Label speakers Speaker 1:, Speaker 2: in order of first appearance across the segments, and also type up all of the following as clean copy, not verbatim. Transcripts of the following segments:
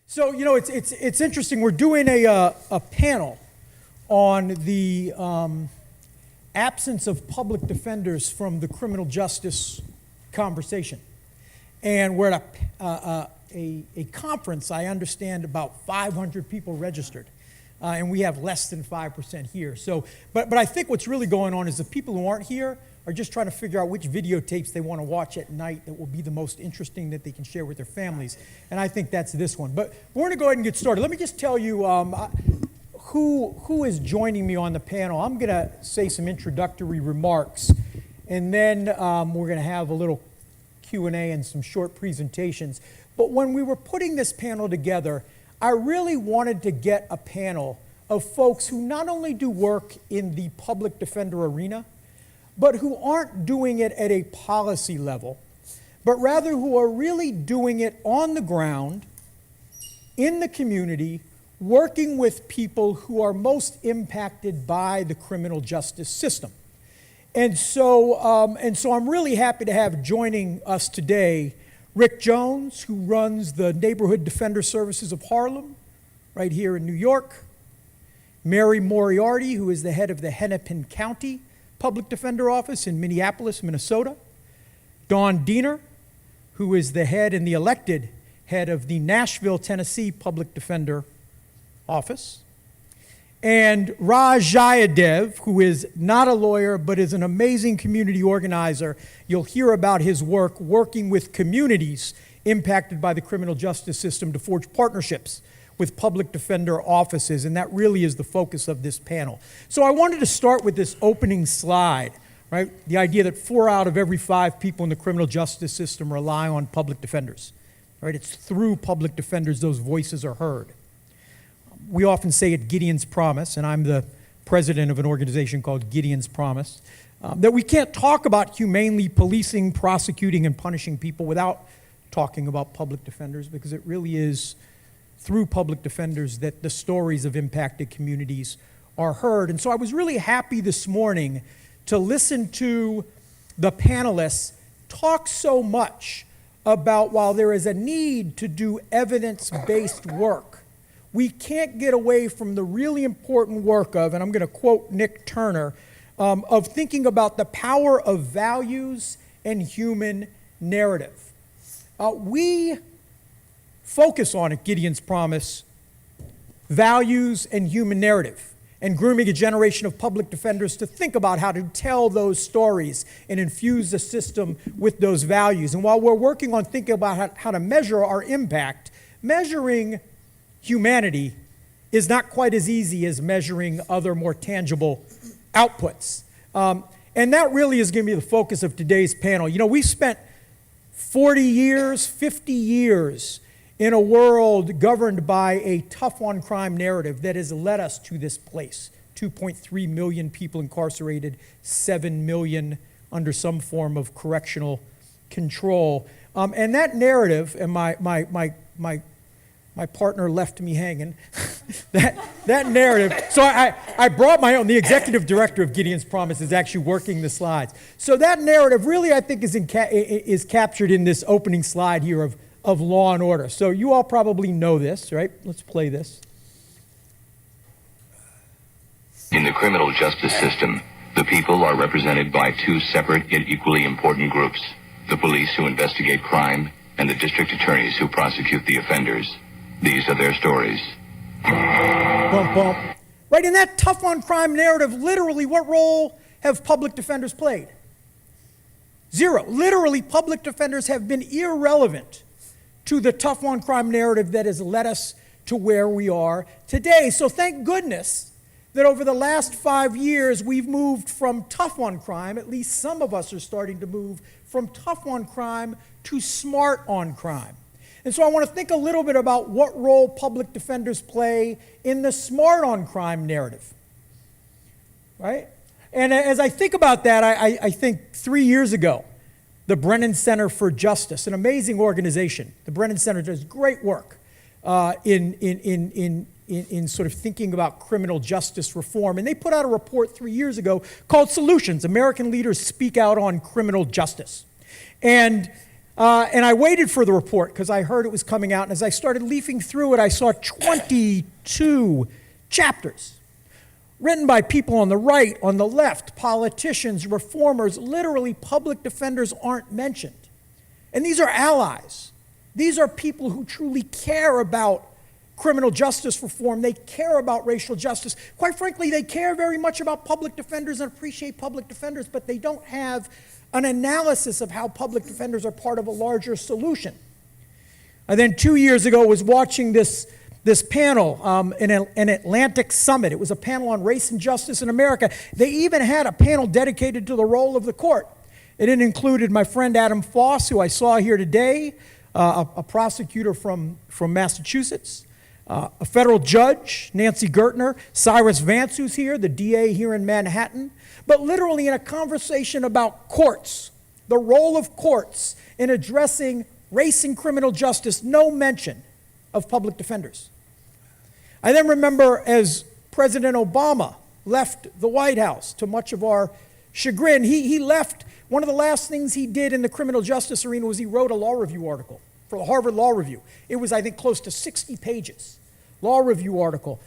Speaker 1: So, it's interesting. We're doing a panel on the absence of public defenders from the criminal justice conversation. And we're at a conference. I understand about 500 people registered. And we have less than 5% here. So, but I think what's really going on is the people who aren't here are just trying to figure out which videotapes they want to watch at night that will be the most interesting that they can share with their families. And I think that's this one. But we're going to go ahead and get started. Let me just tell you who is joining me on the panel. I'm going to say some introductory remarks, and then we're going to have a little Q&A and some short presentations. But when we were putting this panel together, I really wanted to get a panel of folks who not only do work in the public defender arena, but who aren't doing it at a policy level, but rather who are really doing it on the ground, in the community, working with people who are most impacted by the criminal justice system. And so I'm really happy to have joining us today Rick Jones, who runs the Neighborhood Defender Services of Harlem, right here in New York. Mary MORIARTY, who is the head of the Hennepin County Public Defender Office in Minneapolis, Minnesota. Dawn Diener, who is the head and the elected head of the Nashville, Tennessee Public Defender Office. And JAYADEV, who is not a lawyer, but is an amazing community organizer. You'll hear about his work working with communities impacted by the criminal justice system to forge partnerships with public defender offices, and that really is the focus of this panel. So I wanted to start with this opening slide, right? The idea that 4 out of every 5 people in the criminal justice system rely on public defenders, right? It's through public defenders those voices are heard. We often say at Gideon's Promise, and I'm the president of an organization called Gideon's Promise, that we can't talk about humanely policing, prosecuting, and punishing people without talking about public defenders, because it really is through public defenders that the stories of impacted communities are heard. And so I was really happy this morning to listen to the panelists talk so much about, while there is a need to do evidence-based work, we can't get away from the really important work of, and I'm going to quote Nick Turner, of thinking about the power of values and human narrative. We focus on at Gideon's Promise values and human narrative, and grooming a generation of public defenders to think about how to tell those stories and infuse the system with those values. And while we're working on thinking about how to measure our impact, measuring humanity is not quite as easy as measuring other more tangible outputs. And that really is going to be the focus of today's panel. We spent 40 years, 50 years in a world governed by a tough on crime narrative that has led us to this place. 2.3 million people incarcerated, 7 million under some form of correctional control. And that narrative, and my partner left me hanging, that narrative. So I brought my own. The executive director of Gideon's Promise is actually working the slides. So that narrative really, I think, is captured in this opening slide here of law and order. So you all probably know this, right? Let's play this.
Speaker 2: In the criminal justice system, the people are represented by 2 separate yet equally important groups: the police who investigate crime and the district attorneys who prosecute the offenders. These are their stories.
Speaker 1: Bump, bump. Right, in that tough on crime narrative, literally, what role have public defenders played? 0. Literally, public defenders have been irrelevant to the tough on crime narrative that has led us to where we are today. So thank goodness that over the last 5 years, we've moved from tough on crime, at least some of us are starting to move from tough on crime to smart on crime. And so I want to think a little bit about what role public defenders play in the smart on crime narrative, right? And as I think about that, I think 3 years ago, the Brennan Center for Justice, an amazing organization. The Brennan Center does great work in sort of thinking about criminal justice reform. And they put out a report 3 years ago called Solutions: American Leaders Speak Out on Criminal Justice. And And I waited for the report because I heard it was coming out. And as I started leafing through it, I saw 22 chapters written by people on the right, on the left, politicians, reformers. Literally, public defenders aren't mentioned. And these are allies. These are people who truly care about criminal justice reform. They care about racial justice. Quite frankly, they care very much about public defenders and appreciate public defenders, but they don't have an analysis of how public defenders are part of a larger solution. And then 2 years ago, I was watching this panel in an Atlantic Summit. It was a panel on race and justice in America. They even had a panel dedicated to the role of the court. It included my friend Adam Foss, who I saw here today, a prosecutor from Massachusetts, a federal judge, Nancy Gertner, Cyrus Vance, who's here, the DA here in Manhattan, but literally in a conversation about courts, the role of courts in addressing race and criminal justice, no mention of public defenders. I then remember as President Obama left the White House, to much of our chagrin, he left. One of the last things he did in the criminal justice arena was he wrote a law review article for the Harvard Law Review. It was, I think, close to 60 pages, law review article.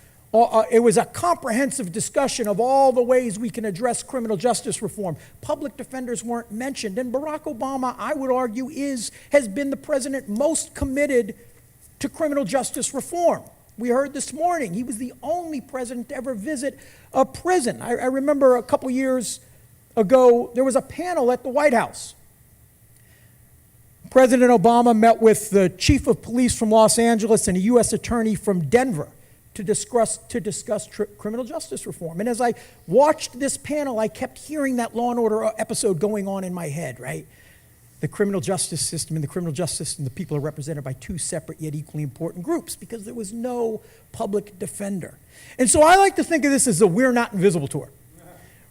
Speaker 1: It was a comprehensive discussion of all the ways we can address criminal justice reform. Public defenders weren't mentioned, and Barack Obama, I would argue, has been the president most committed to criminal justice reform. We heard this morning he was the only president to ever visit a prison. I remember a couple years ago, there was a panel at the White House. President Obama met with the chief of police from Los Angeles and a U.S. attorney from Denver to discuss criminal justice reform. And as I watched this panel, I kept hearing that Law and Order episode going on in my head, right? The criminal justice system and the criminal justice system, the people are represented by two separate yet equally important groups because there was no public defender. And so I like to think of this as a We're Not Invisible tour,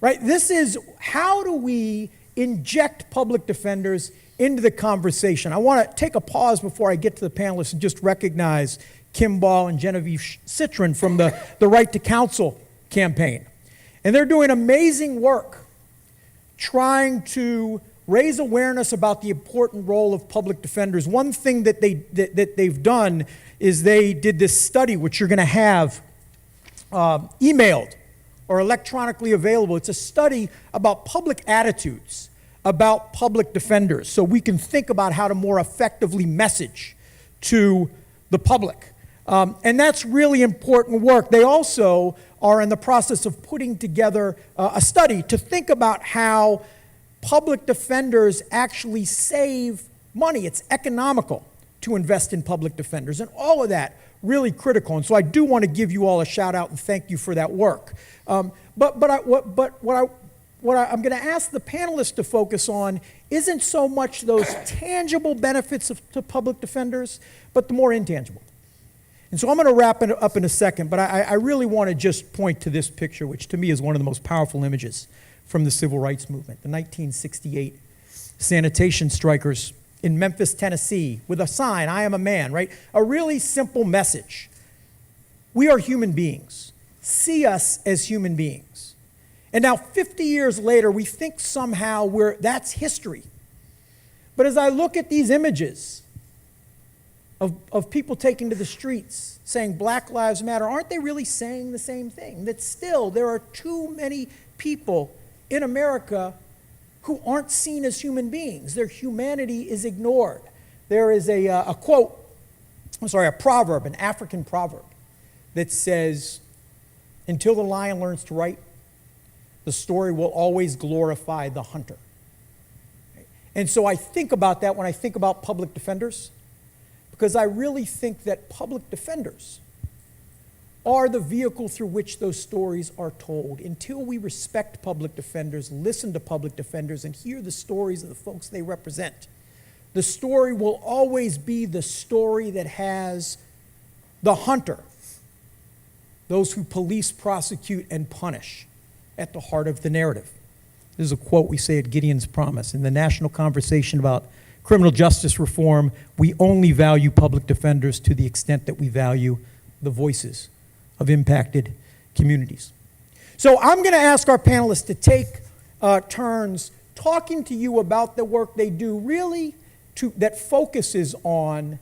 Speaker 1: right? This is how do we inject public defenders into the conversation. I want to take a pause before I get to the panelists and just recognize Kim Ball and Genevieve Citron from the Right to Counsel campaign. And they're doing amazing work trying to raise awareness about the important role of public defenders. One thing that they've done is they did this study, which you're going to have emailed or electronically available. It's a study about public attitudes about public defenders, so we can think about how to more effectively message to the public. And that's really important work. They also are in the process of putting together a study to think about how public defenders actually save money. It's economical to invest in public defenders, and all of that really critical. And so I do want to give you all a shout out and thank you for that work. What I'm going to ask the panelists to focus on isn't so much those tangible benefits to public defenders, but the more intangible. And so I'm going to wrap it up in a second, but I really want to just point to this picture, which to me is one of the most powerful images from the civil rights movement, the 1968 sanitation strikers in Memphis, Tennessee, with a sign, "I am a man," right? A really simple message. We are human beings. See us as human beings. And now 50 years later, we think somehow that's history. But as I look at these images of people taking to the streets saying Black Lives Matter, aren't they really saying the same thing? That still there are too many people in America who aren't seen as human beings. Their humanity is ignored. There is a proverb, an African proverb, that says, "Until the lion learns to write, the story will always glorify the hunter." And so I think about that when I think about public defenders, because I really think that public defenders are the vehicle through which those stories are told. Until we respect public defenders, listen to public defenders, and hear the stories of the folks they represent, the story will always be the story that has the hunter, those who police, prosecute, and punish, at the heart of the narrative. This is a quote we say at Gideon's Promise. In the national conversation about criminal justice reform, we only value public defenders to the extent that we value the voices of impacted communities. So I'm going to ask our panelists to take turns talking to you about the work they do, really that focuses on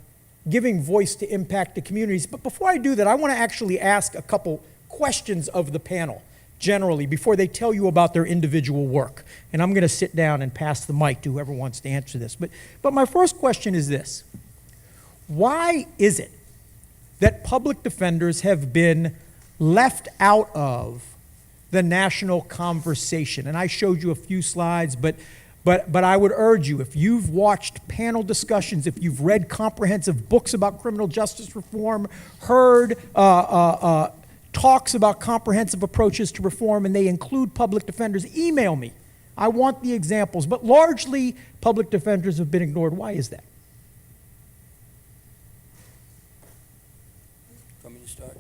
Speaker 1: giving voice to impacted communities. But before I do that, I want to actually ask a couple questions of the panel, generally, before they tell you about their individual work. And I'm going to sit down and pass the mic to whoever wants to answer this. But my first question is this. Why is it that public defenders have been left out of the national conversation? And I showed you a few slides, but I would urge you, if you've watched panel discussions, if you've read comprehensive books about criminal justice reform, heard talks about comprehensive approaches to reform, and they include public defenders, email me. I want the examples. But largely, public defenders have been ignored. Why is that?
Speaker 3: Want me to start?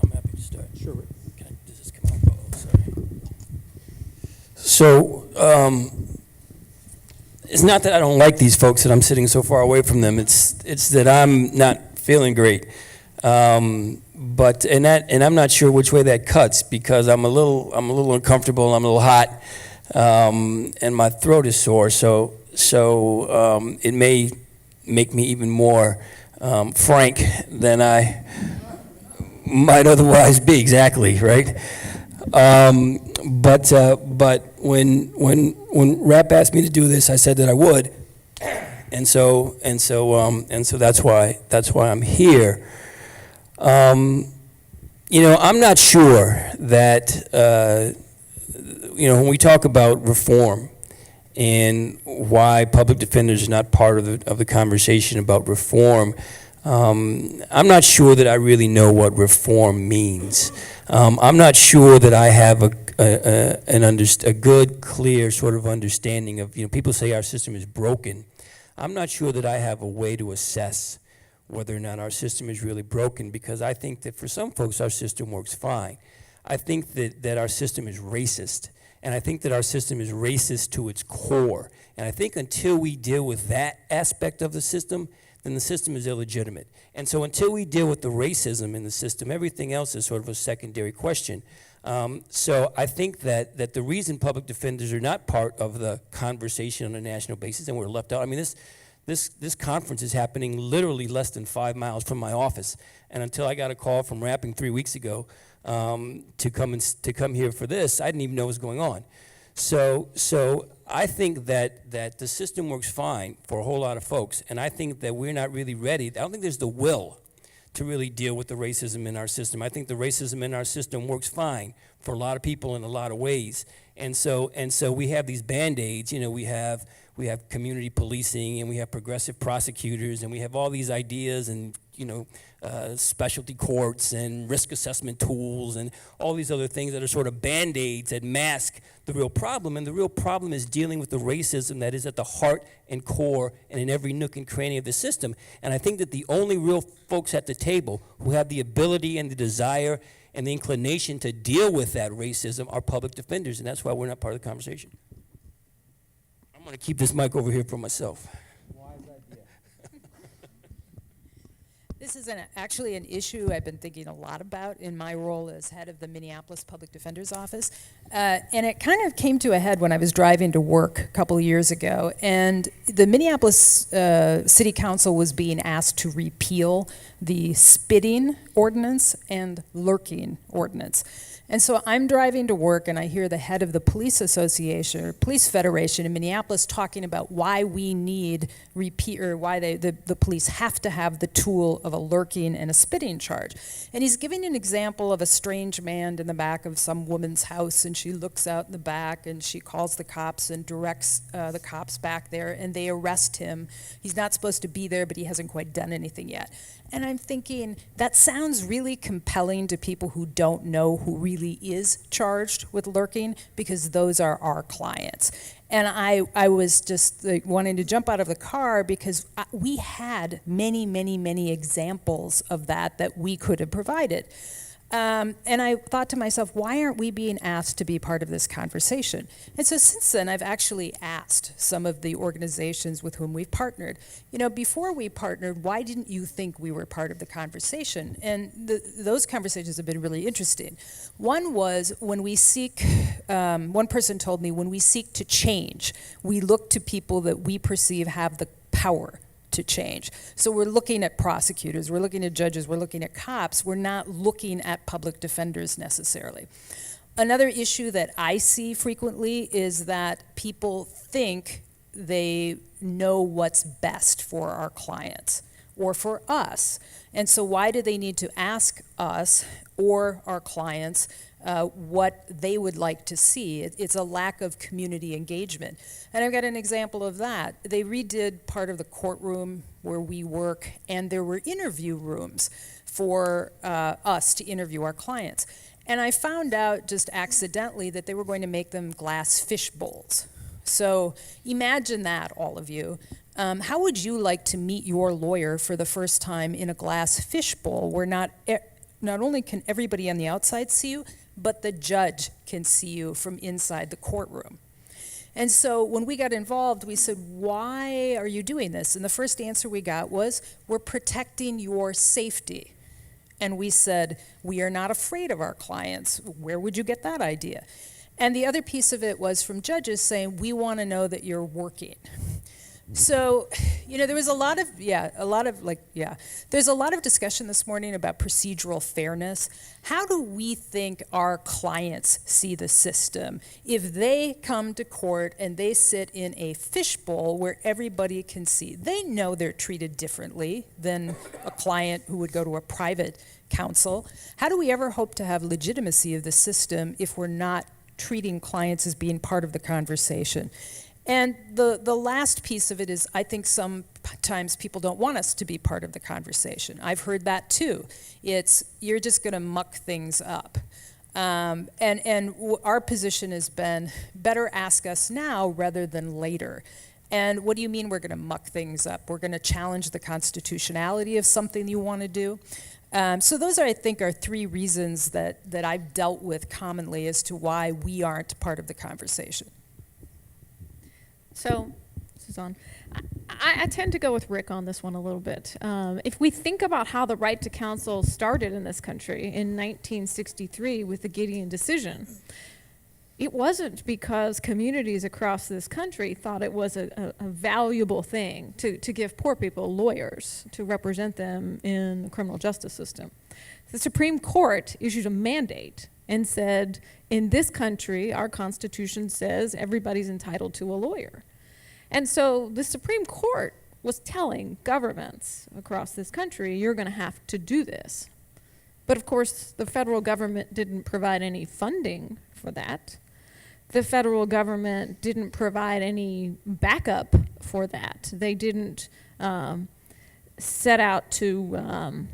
Speaker 3: I'm happy to start.
Speaker 1: Sure.
Speaker 3: Does this come out? Oh, sorry. So, it's not that I don't like these folks that I'm sitting so far away from them. It's that I'm not feeling great. But I'm not sure which way that cuts, because I'm a little uncomfortable. I'm a little hot, and my throat is sore. So it may make me even more frank than I might otherwise be. Exactly, right? But when Rap asked me to do this, I said that I would, and so that's why I'm here. I'm not sure that when we talk about reform and why public defenders are not part of the conversation about reform, I'm not sure that I really know what reform means. I'm not sure that I have a good, clear sort of understanding of, people say our system is broken. I'm not sure that I have a way to assess whether or not our system is really broken, because I think that for some folks our system works fine. I think that our system is racist, and I think that our system is racist to its core. And I think until we deal with that aspect of the system, then the system is illegitimate. And so until we deal with the racism in the system, everything else is sort of a secondary question. So I think that the reason public defenders are not part of the conversation on a national basis, and we're left out, I mean, this conference is happening literally less than 5 miles from my office, and until I got a call from Rapping 3 weeks ago to come here for this, I didn't even know what was going on. So I think that the system works fine for a whole lot of folks, and I think that we're not really ready. I don't think there's the will to really deal with the racism in our system. I think the racism in our system works fine for a lot of people in a lot of ways, and so we have these Band-Aids. We have community policing, and we have progressive prosecutors, and we have all these ideas, and specialty courts and risk assessment tools and all these other things that are sort of Band-Aids that mask the real problem. And the real problem is dealing with the racism that is at the heart and core and in every nook and cranny of the system. And I think that the only real folks at the table who have the ability and the desire and the inclination to deal with that racism are public defenders, and that's why we're not part of the conversation. I'm going to keep this mic over here for myself.
Speaker 4: This is actually an issue I've been thinking a lot about in my role as head of the Minneapolis Public Defender's Office. And it kind of came to a head when I was driving to work a couple of years ago. And the Minneapolis City Council was being asked to repeal the spitting ordinance and lurking ordinance. And so I'm driving to work, and I hear the head of the police association, or police federation in Minneapolis, talking about why we need why the police have to have the tool of a lurking and a spitting charge. And he's giving an example of a strange man in the back of some woman's house, and she looks out in the back, and she calls the cops and directs the cops back there, and they arrest him. He's not supposed to be there, but he hasn't quite done anything yet. And I'm thinking, that sounds really compelling to people who don't know who really is charged with lurking, because those are our clients. And I was just wanting to jump out of the car, because we had many, many, many examples of that we could have provided. And I thought to myself, why aren't we being asked to be part of this conversation? And so since then, I've actually asked some of the organizations with whom we've partnered, before we partnered, why didn't you think we were part of the conversation? And those conversations have been really interesting. One was when we seek, one person told me, when we seek to change, we look to people that we perceive have the power to change. So we're looking at prosecutors, we're looking at judges, we're looking at cops, we're not looking at public defenders necessarily. Another issue that I see frequently is that people think they know what's best for our clients or for us. And so why do they need to ask us or our clients what they would like to see? It's a lack of community engagement. And I've got an example of that. They redid part of the courtroom where we work, and there were interview rooms for us to interview our clients. And I found out just accidentally that they were going to make them glass fish bowls. So imagine that, all of you. How would you like to meet your lawyer for the first time in a glass fish bowl where not only can everybody on the outside see you, but the judge can see you from inside the courtroom? And so when we got involved, we said, why are you doing this? And the first answer we got was, we're protecting your safety. And we said, we are not afraid of our clients. Where would you get that idea? And the other piece of it was from judges saying, we want to know that you're working. So, there was there's a lot of discussion this morning about procedural fairness. How do we think our clients see the system if they come to court and they sit in a fishbowl where everybody can see? They know they're treated differently than a client who would go to a private counsel. How do we ever hope to have legitimacy of the system if we're not treating clients as being part of the conversation? And the last piece of it is, I think sometimes people don't want us to be part of the conversation. I've heard that too. It's, you're just going to muck things up. Our position has been, better ask us now rather than later. And what do you mean we're going to muck things up? We're going to challenge the constitutionality of something you want to do? So those are, I think, are three reasons that I've dealt with commonly as to why we aren't part of the conversation.
Speaker 5: So, Suzanne, I tend to go with Rick on this one a little bit. If we think about how the right to counsel started in this country in 1963 with the Gideon decision, it wasn't because communities across this country thought it was a valuable thing to give poor people lawyers to represent them in the criminal justice system. The Supreme Court issued a mandate and said, in this country, our Constitution says everybody's entitled to a lawyer. And so the Supreme Court was telling governments across this country, you're going to have to do this. But of course, the federal government didn't provide any funding for that. The federal government didn't provide any backup for that. They didn't set out to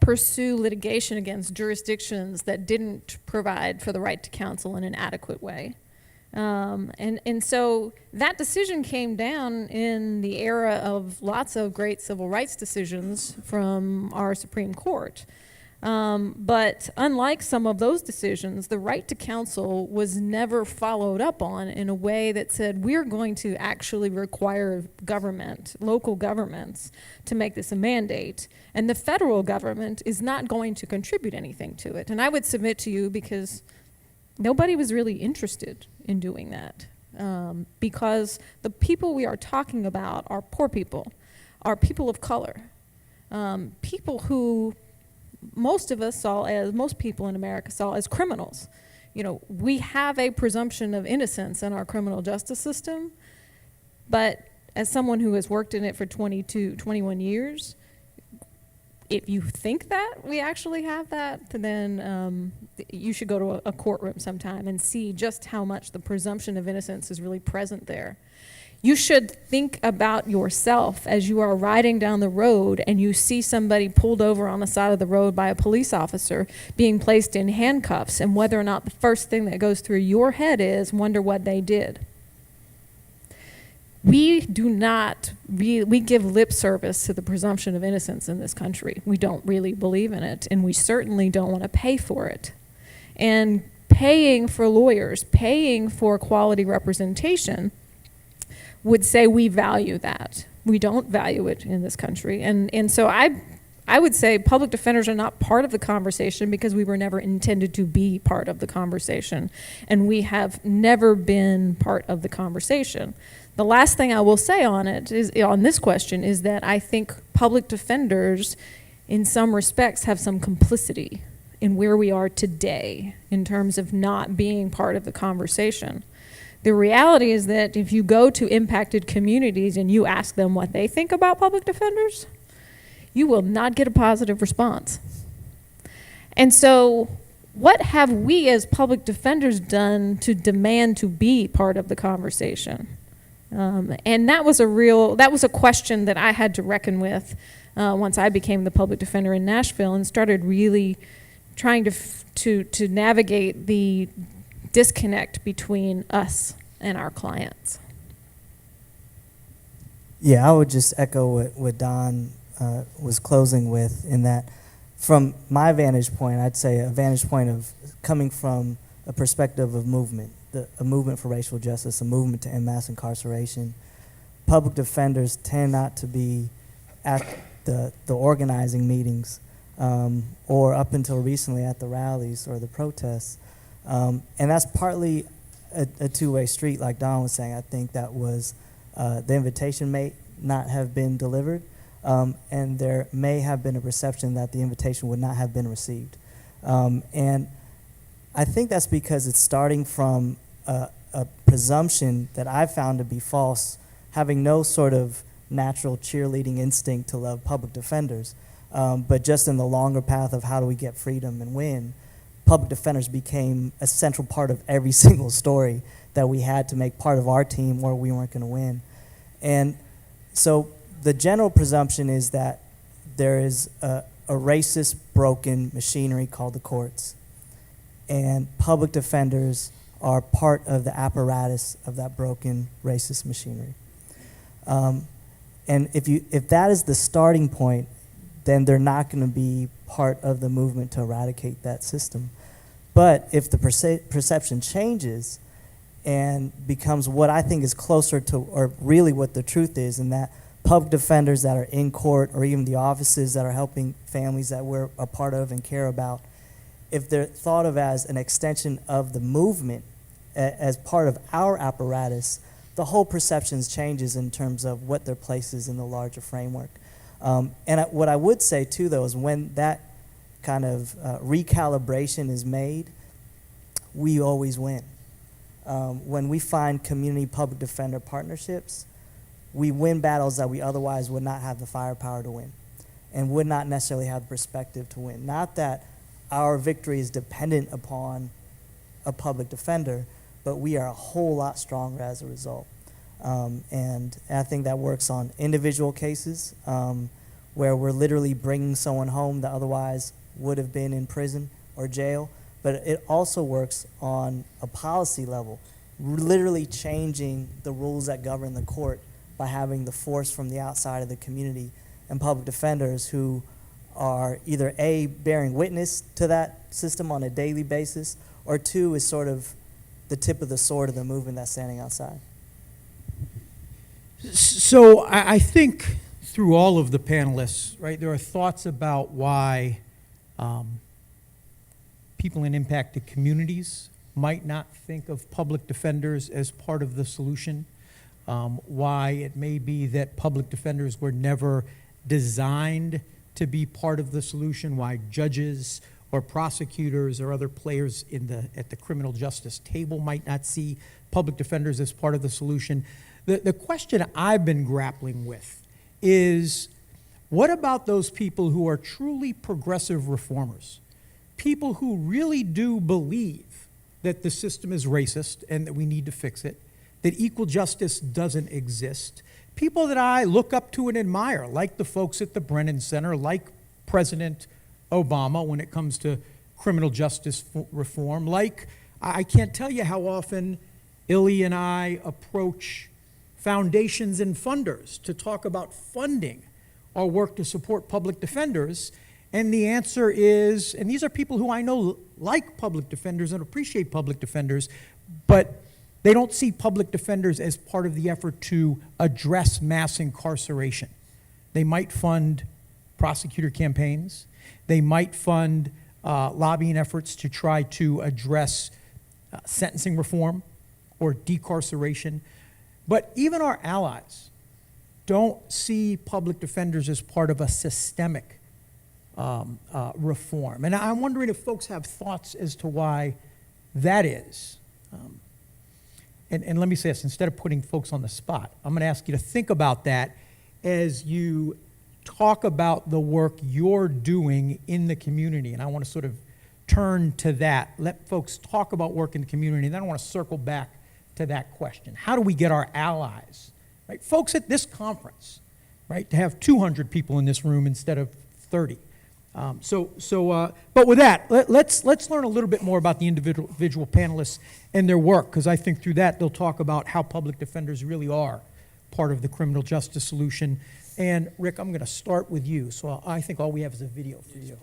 Speaker 5: pursue litigation against jurisdictions that didn't provide for the right to counsel in an adequate way. And so that decision came down in the era of lots of great civil rights decisions from our Supreme Court. But unlike some of those decisions, the right to counsel was never followed up on in a way that said, we're going to actually require government, local governments, to make this a mandate. And the federal government is not going to contribute anything to it. And I would submit to you, because nobody was really interested in doing that. Because the people we are talking about are poor people, are people of color, people who most people in America saw as criminals. We have a presumption of innocence in our criminal justice system, but as someone who has worked in it for 21 years, if you think that we actually have that, then you should go to a courtroom sometime and see just how much the presumption of innocence is really present there. You should think about yourself as you are riding down the road and you see somebody pulled over on the side of the road by a police officer being placed in handcuffs, and whether or not the first thing that goes through your head is, wonder what they did. We give lip service to the presumption of innocence in this country. We don't really believe in it, and we certainly don't want to pay for it. And paying for lawyers, paying for quality representation would say we value that. We don't value it in this country. And so I would say public defenders are not part of the conversation because we were never intended to be part of the conversation. And we have never been part of the conversation. The last thing I will say on it is, on this question, is that I think public defenders, in some respects, have some complicity in where we are today in terms of not being part of the conversation. The reality is that if you go to impacted communities and you ask them what they think about public defenders, you will not get a positive response. And so, what have we as public defenders done to demand to be part of the conversation? And that was a question that I had to reckon with once I became the public defender in Nashville and started really trying to navigate the disconnect between us and our clients.
Speaker 6: Yeah, I would just echo what Don was closing with, in that from my vantage point, I'd say a vantage point of coming from a perspective of movement, a movement for racial justice, a movement to end mass incarceration. Public defenders tend not to be at the organizing meetings or up until recently at the rallies or the protests. And that's partly a two-way street, like Don was saying. I think that was the invitation may not have been delivered, and there may have been a perception that the invitation would not have been received. And I think that's because it's starting from a presumption that I found to be false, having no sort of natural cheerleading instinct to love public defenders, but just in the longer path of how do we get freedom and win, public defenders became a central part of every single story that we had to make part of our team or we weren't going to win. And so the general presumption is that there is a racist, broken machinery called the courts, and public defenders are part of the apparatus of that broken, racist machinery. And if that is the starting point, then they're not going to be part of the movement to eradicate that system. But if the perception changes and becomes what I think is closer to, or really what the truth is, in that public defenders that are in court, or even the offices that are helping families that we're a part of and care about, if they're thought of as an extension of the movement, as part of our apparatus, the whole perceptions changes in terms of what their place is in the larger framework. What I would say too, though, is when that kind of recalibration is made, we always win. When we find community public defender partnerships, we win battles that we otherwise would not have the firepower to win and would not necessarily have the perspective to win. Not that our victory is dependent upon a public defender, but we are a whole lot stronger as a result. And I think that works on individual cases where we're literally bringing someone home that otherwise would have been in prison or jail, but it also works on a policy level, literally changing the rules that govern the court by having the force from the outside of the community and public defenders who are either A, bearing witness to that system on a daily basis, or two, is sort of the tip of the sword of the movement that's standing outside.
Speaker 1: So I think through all of the panelists, right, there are thoughts about why people in impacted communities might not think of public defenders as part of the solution, why it may be that public defenders were never designed to be part of the solution, why judges or prosecutors or other players at the criminal justice table might not see public defenders as part of the solution. The question I've been grappling with is, what about those people who are truly progressive reformers? People who really do believe that the system is racist and that we need to fix it, that equal justice doesn't exist. People that I look up to and admire, like the folks at the Brennan Center, like President Obama when it comes to criminal justice reform, like I can't tell you how often Illy and I approach foundations and funders to talk about funding our work to support public defenders, and the answer is, and these are people who I know like public defenders and appreciate public defenders, but they don't see public defenders as part of the effort to address mass incarceration. They might fund prosecutor campaigns. They might fund lobbying efforts to try to address sentencing reform or decarceration. But even our allies don't see public defenders as part of a systemic reform. And I'm wondering if folks have thoughts as to why that is. And let me say this, instead of putting folks on the spot, I'm going to ask you to think about that as you talk about the work you're doing in the community. And I want to sort of turn to that. Let folks talk about work in the community, and then I want to circle back to that question. How do we get our allies, right? Folks at this conference, right, to have 200 people in this room instead of 30. But with that, let's learn a little bit more about the individual panelists and their work, because I think through that they'll talk about how public defenders really are part of the criminal justice solution. And Rick, I'm going to start with you. So I think all we have is a video for you.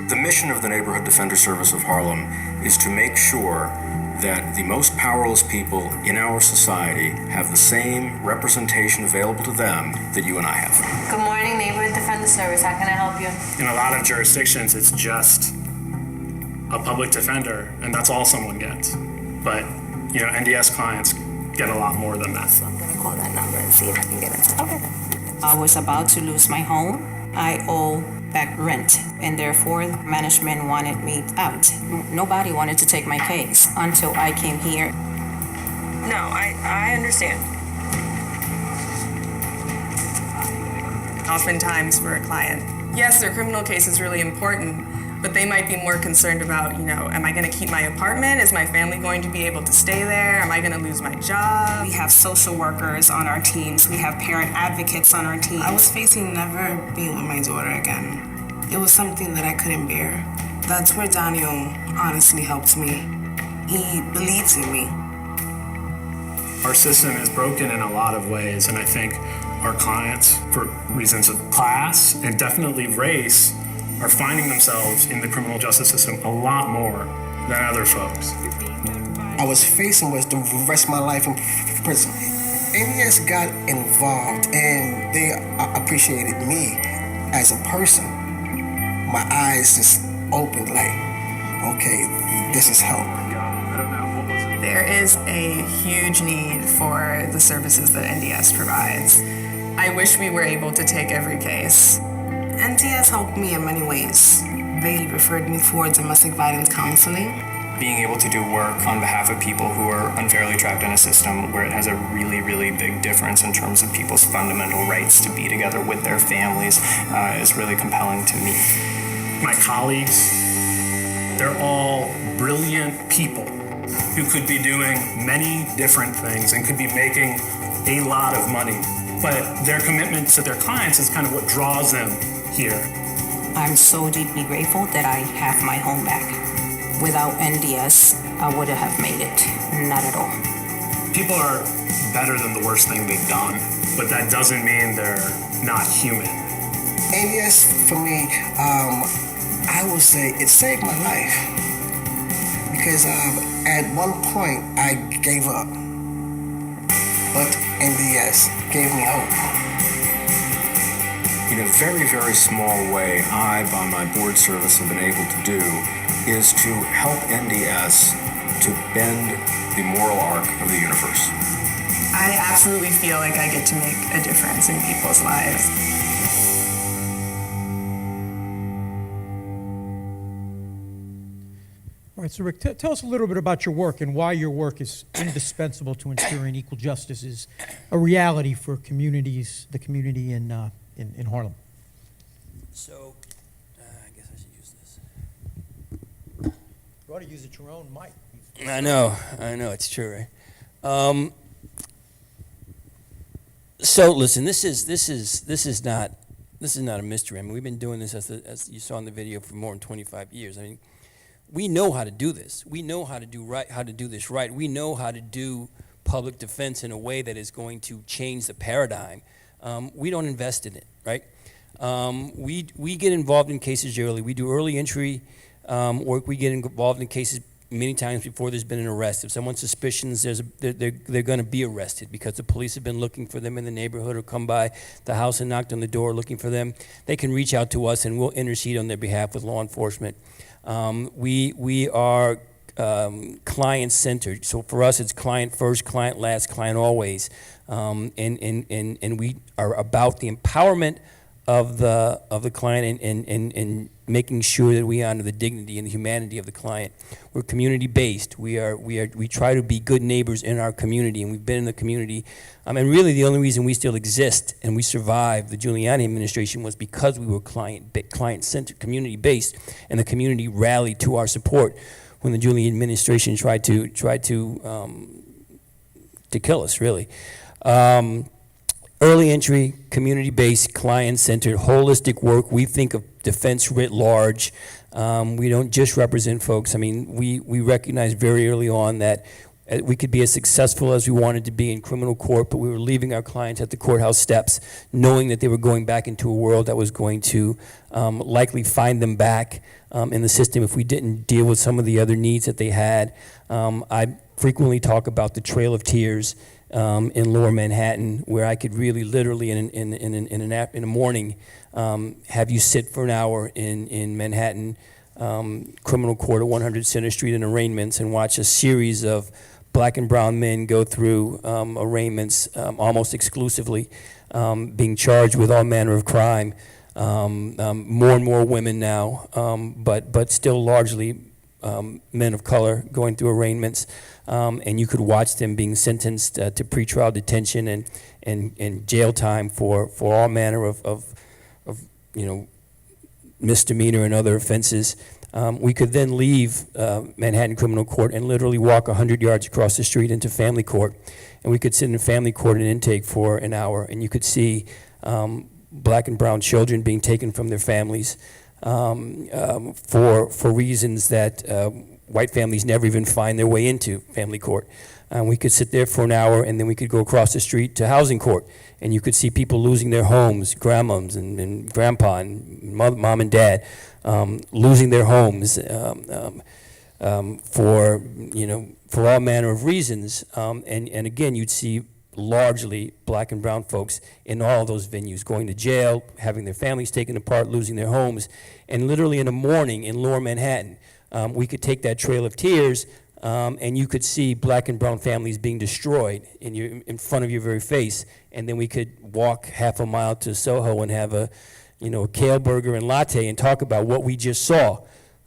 Speaker 7: The mission of the Neighborhood Defender Service of Harlem is to make sure that the most powerless people in our society have the same representation available to them that you and I have.
Speaker 8: Good morning, Neighborhood Defender Service. How can I help you?
Speaker 9: In a lot of jurisdictions, it's just a public defender, and that's all someone gets. But, you know, NDS clients get a lot more than that.
Speaker 8: So I'm gonna call that number and see if I can get it. Okay. I was about to lose my home. I owe back rent, and therefore management wanted me out. Nobody wanted to take my case until I came here. No, I understand.
Speaker 10: Oftentimes for a client, yes, their criminal case is really important, but they might be more concerned about, am I going to keep my apartment? Is my family going to be able to stay there? Am I going to lose my job?
Speaker 11: We have social workers on our teams. We have parent advocates on our team. I was facing never being with my daughter again. It was something that I couldn't bear. That's where Daniel honestly helps me. He believes in me.
Speaker 9: Our system is broken in a lot of ways, and I think our clients, for reasons of class and definitely race, are finding themselves in the criminal justice system a lot more than other folks.
Speaker 11: I was facing with the rest of my life in prison. NES got involved and they appreciated me as a person. My eyes just opened like, okay, this is help.
Speaker 10: There is a huge need for the services that NDS provides. I wish we were able to take every case.
Speaker 11: NTS helped me in many ways. They referred me for domestic violence counseling.
Speaker 7: Being able to do work on behalf of people who are unfairly trapped in a system where it has a really, really big difference in terms of people's fundamental rights to be together with their families is really compelling to me.
Speaker 9: My colleagues, they're all brilliant people who could be doing many different things and could be making a lot of money. But their commitment to their clients is kind of what draws them here.
Speaker 8: I'm so deeply grateful that I have my home back. Without NDS, I wouldn't have made it. Not at all.
Speaker 9: People are better than the worst thing they've done, but that doesn't mean they're not human.
Speaker 11: NDS, for me, I would say it saved my life. Because at one point, I gave up. But NDS gave me hope.
Speaker 7: In a very, very small way, I, by my board service, have been able to do is to help NDS to bend the moral arc of the universe.
Speaker 10: I absolutely feel like I get to make a difference in people's lives.
Speaker 1: All right, so Rick, tell us a little bit about your work and why your work is indispensable to ensuring equal justice is a reality for communities, the community in Harlem.
Speaker 3: So, I guess I should use this.
Speaker 1: You ought to use it your own mic.
Speaker 3: I know, it's true, right? So listen, this is not a mystery. I mean, we've been doing this as you saw in the video for more than 25 years. I mean, we know how to do this. We know how to do this right. We know how to do public defense in a way that is going to change the paradigm. We don't invest in it, right? We get involved in cases early. We do early entry work. We get involved in cases many times before there's been an arrest. If someone suspicions they're going to be arrested because the police have been looking for them in the neighborhood or come by the house and knocked on the door looking for them, they can reach out to us and we'll intercede on their behalf with law enforcement. We are client-centered. So for us, it's client first, client last, client always. And we are about the empowerment of the client and making sure that we honor the dignity and the humanity of the client. We're community-based. We try to be good neighbors in our community, and we've been in the community. And really, the only reason we still exist and we survived the Giuliani administration was because we were client-centered, community-based, and the community rallied to our support when the Giuliani administration tried to kill us, really. Early entry, community-based, client-centered, holistic work. We think of defense writ large. We don't just represent folks. I mean, we recognized very early on that we could be as successful as we wanted to be in criminal court, but we were leaving our clients at the courthouse steps, knowing that they were going back into a world that was going to likely find them back in the system if we didn't deal with some of the other needs that they had. I frequently talk about the Trail of Tears in Lower Manhattan, where I could really literally in a morning have you sit for an hour in Manhattan criminal court at 100 Center Street in arraignments and watch a series of black and brown men go through arraignments almost exclusively, being charged with all manner of crime. More and more women now, but still largely men of color going through arraignments. And you could watch them being sentenced to pretrial detention and jail time for all manner of misdemeanor and other offenses. We could then leave Manhattan Criminal Court and literally walk 100 yards across the street into family court. And we could sit in family court and intake for an hour, and you could see black and brown children being taken from their families for reasons that white families never even find their way into family court. We could sit there for an hour, and then we could go across the street to housing court, and you could see people losing their homes, grandmoms and grandpa and mom and dad losing their homes for all manner of reasons. And again, you'd see largely black and brown folks in all those venues, going to jail, having their families taken apart, losing their homes. And literally in the morning in Lower Manhattan, we could take that Trail of Tears and you could see black and brown families being destroyed in front of your very face. And then we could walk half a mile to Soho and have a kale burger and latte and talk about what we just saw.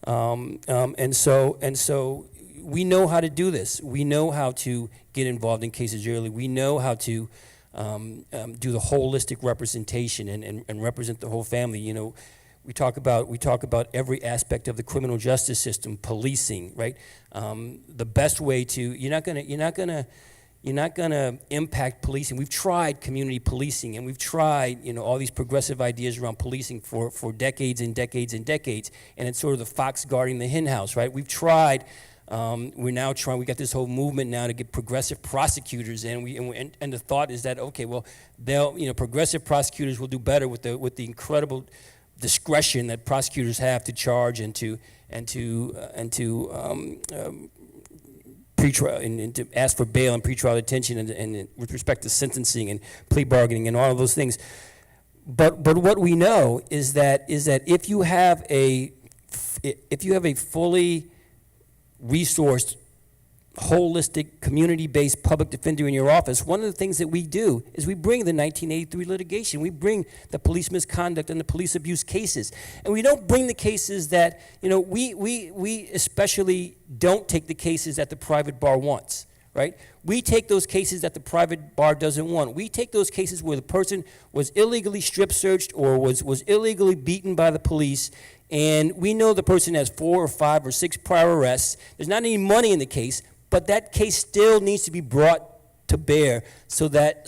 Speaker 3: And so we know how to do this. We know how to get involved in cases early. We know how to do the holistic representation and represent the whole family. We talk about every aspect of the criminal justice system, policing, right? The best way to you're not gonna impact policing. We've tried community policing, and we've tried all these progressive ideas around policing for decades and decades and decades. And it's sort of the fox guarding the hen house, right? We've tried. We're now trying. We got this whole movement now to get progressive prosecutors in. And the thought is that okay, well, progressive prosecutors will do better with the incredible discretion that prosecutors have to charge and to pretrial and to ask for bail and pretrial detention and with respect to sentencing and plea bargaining and all of those things. But what we know is that if you have a fully resourced, holistic, community-based public defender in your office, one of the things that we do is we bring the 1983 litigation. We bring the police misconduct and the police abuse cases. And we don't bring the cases that, we especially don't take the cases that the private bar wants, right? We take those cases that the private bar doesn't want. We take those cases where the person was illegally strip searched or was illegally beaten by the police, and we know the person has 4 or 5 or 6 prior arrests. There's not any money in the case, but that case still needs to be brought to bear so that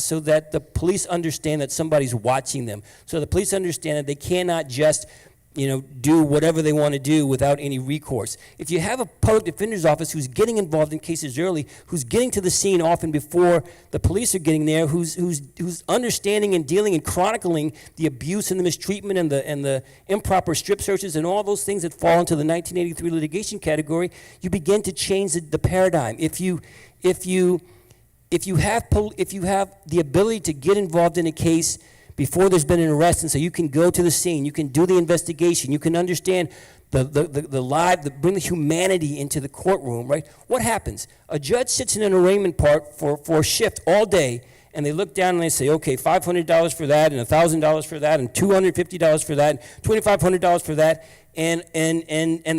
Speaker 3: the police understand that somebody's watching them. So the police understand that they cannot just do whatever they want to do without any recourse. If you have a public defender's office who's getting involved in cases early, who's getting to the scene often before the police are getting there, who's understanding and dealing and chronicling the abuse and the mistreatment and the improper strip searches and all those things that fall into the 1983 litigation category, you begin to change the paradigm. If you have the ability to get involved in a case before there's been an arrest, and so you can go to the scene, you can do the investigation, you can understand bring the humanity into the courtroom, right? What happens? A judge sits in an arraignment part for a shift all day, and they look down and they say, okay, $500 for that, and $1,000 for that, and $250 for that, and $2,500 for that, and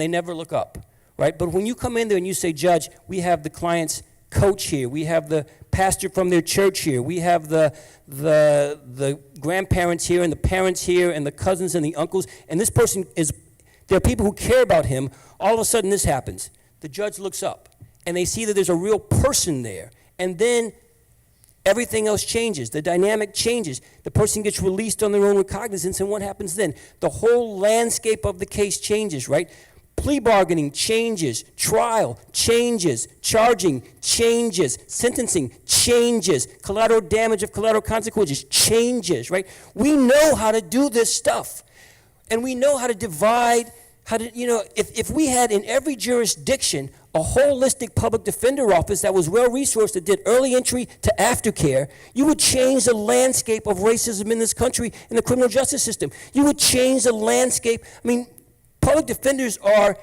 Speaker 3: they never look up, right? But when you come in there and you say, Judge, we have the client's coach here, we have the pastor from their church here, we have the grandparents here and the parents here and the cousins and the uncles, and this person there are people who care about him, all of a sudden this happens. The judge looks up and they see that there's a real person there, and then everything else changes. The dynamic changes. The person gets released on their own recognizance, and what happens then? The whole landscape of the case changes, right? Plea bargaining changes, trial changes, charging changes, sentencing changes, collateral damage of collateral consequences changes, right? We know how to do this stuff. And we know how to divide, if we had in every jurisdiction a holistic public defender office that was well-resourced, that did early entry to aftercare, you would change the landscape of racism in this country in the criminal justice system. You would change the landscape. I mean, public defenders are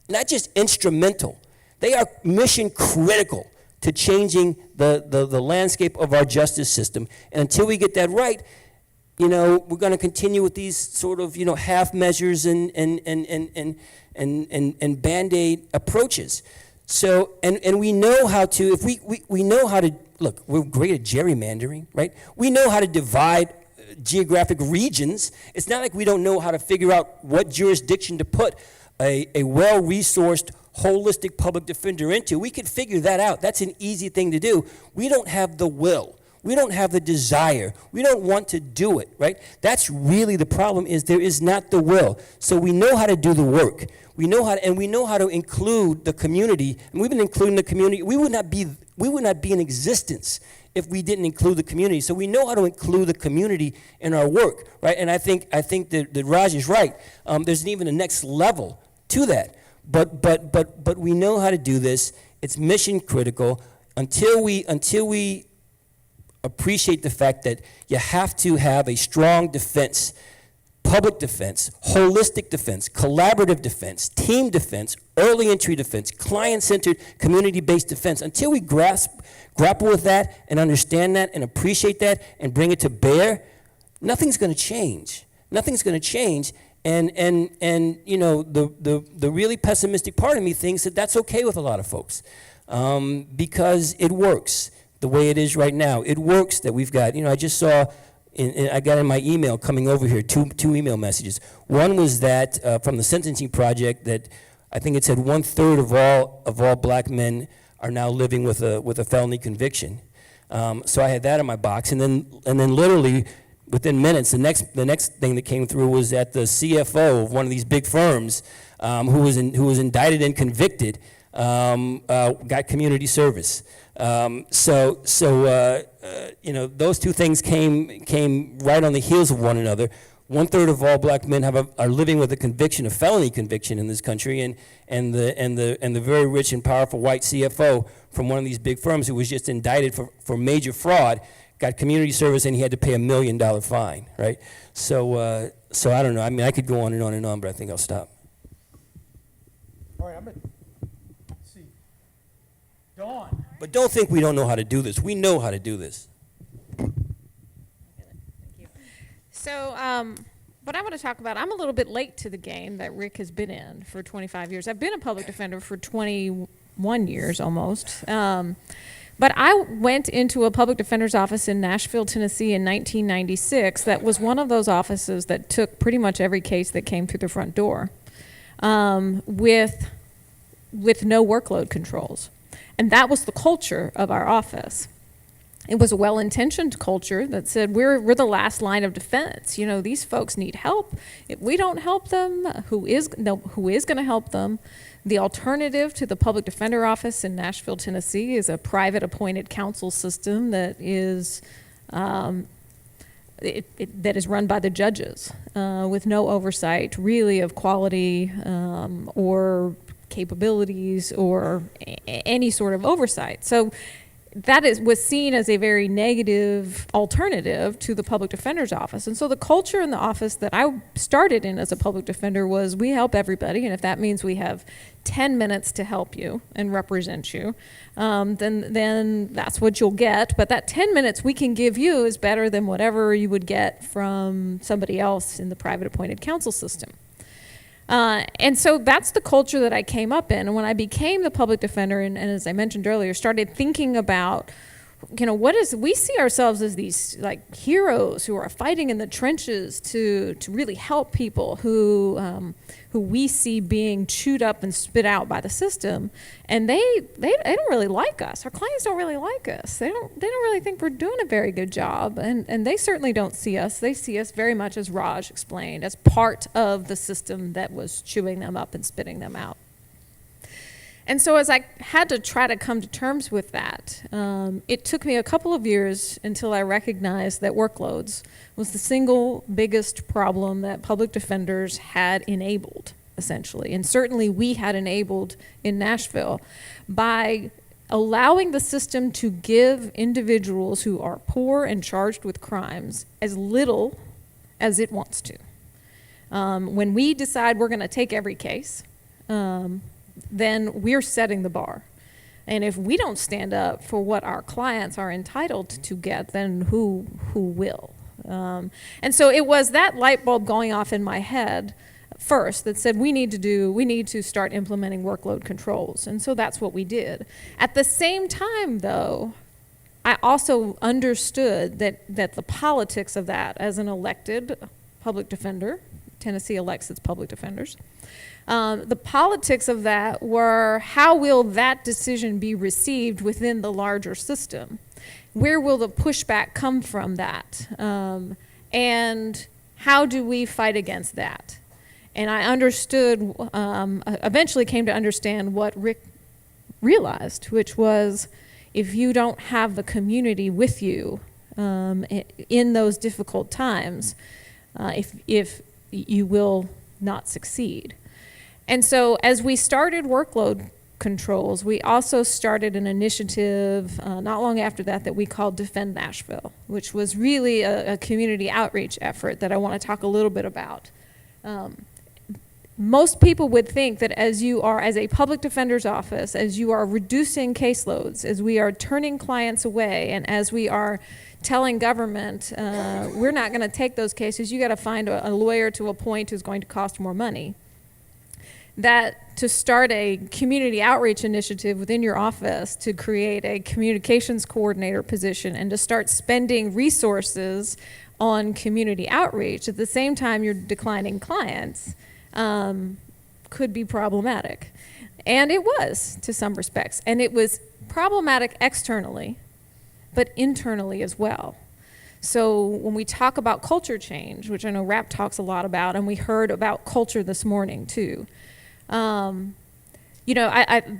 Speaker 3: not just instrumental, they are mission critical to changing the landscape of our justice system. And until we get that right, we're going to continue with these sort of, half measures and Band-Aid approaches. So, and we know how to, if we know how to, look, we're great at gerrymandering, right? We know how to divide geographic regions. It's not like we don't know how to figure out what jurisdiction to put a well-resourced, holistic public defender into. We can figure that out. That's an easy thing to do. We don't have the will. We don't have the desire. We don't want to do it, right? That's really the problem, is there is not the will. So we know how to do the work. We know how to include the community, and we've been including the community. We would not be in existence if we didn't include the community. So we know how to include the community in our work, right? And I think that Raj is right. There's even a next level to that. But we know how to do this. It's mission critical. Until we appreciate the fact that you have to have a strong defense, public defense, holistic defense, collaborative defense, team defense, early entry defense, client-centered, community-based defense. Until we grapple with that and understand that and appreciate that and bring it to bear, nothing's going to change. Nothing's going to change. And the really pessimistic part of me thinks that that's okay with a lot of folks, because it works the way it is right now. It works that we've got, I just saw, I got in my email coming over here, two email messages. One was that from the Sentencing Project, that I think it said 1/3 of all black men are now living with a felony conviction. So I had that in my box, and then literally within minutes, the next thing that came through was that the CFO of one of these big firms, who was indicted and convicted, got community service. Those two things came right on the heels of one another. 1/3 of all black men are living with a conviction, a felony conviction in this country, and the very rich and powerful white CFO from one of these big firms who was just indicted for major fraud got community service, and he had to pay $1 million fine, right? So I don't know. I mean, I could go on and on and on, but I think I'll stop.
Speaker 1: All right, let's see. Dawn.
Speaker 3: But don't think we don't know how to do this. We know how to do this.
Speaker 5: So what I want to talk about, I'm a little bit late to the game that Rick has been in for 25 years. I've been a public defender for 21 years almost. But I went into a public defender's office in Nashville, Tennessee in 1996 that was one of those offices that took pretty much every case that came through the front door, with no workload controls. And that was the culture of our office. It was a well-intentioned culture that said, we're the last line of defense. You know, these folks need help. If we don't help them, who is going to help them? The alternative to the public defender office in Nashville, Tennessee, is a private appointed counsel system that is that is run by the judges with no oversight, really, of quality or capabilities or any sort of oversight. So that was seen as a very negative alternative to the public defender's office. And so the culture in the office that I started in as a public defender was, we help everybody, and if that means we have 10 minutes to help you and represent you, then that's what you'll get. But that 10 minutes we can give you is better than whatever you would get from somebody else in the private appointed counsel system. And so that's the culture that I came up in. And when I became the public defender, and as I mentioned earlier, started thinking about, you know, we see ourselves as these like heroes who are fighting in the trenches to really help people who we see being chewed up and spit out by the system, and they don't really like us. Our clients don't really like us. They don't really think we're doing a very good job, and they certainly don't see us. They see us very much, as Raj explained, as part of the system that was chewing them up and spitting them out. And so as I had to try to come to terms with that, it took me a couple of years until I recognized that workloads was the single biggest problem that public defenders had enabled, essentially. And certainly we had enabled in Nashville by allowing the system to give individuals who are poor and charged with crimes as little as it wants to. When we decide we're going to take every case, then we're setting the bar. And if we don't stand up for what our clients are entitled to get, then who will? And so it was that light bulb going off in my head first that said we need to start implementing workload controls. And so that's what we did. At the same time, though, I also understood that the politics of that, as an elected public defender, Tennessee elects its public defenders, the politics of that were, how will that decision be received within the larger system? Where will the pushback come from that? And how do we fight against that? And I understood, eventually came to understand what Rick realized, which was, if you don't have the community with you in those difficult times, if you will not succeed. And so as we started workload controls, we also started an initiative not long after that we called Defend Nashville, which was really a community outreach effort that I want to talk a little bit about. Most people would think that as a public defender's office, as you are reducing caseloads, as we are turning clients away, and as we are telling government, we're not going to take those cases, you got to find a lawyer to appoint who's going to cost more money, that to start a community outreach initiative within your office, to create a communications coordinator position, and to start spending resources on community outreach at the same time you're declining clients, could be problematic. And it was, to some respects. And it was problematic externally, but internally as well. So when we talk about culture change, which I know Rap talks a lot about, and we heard about culture this morning too, you know,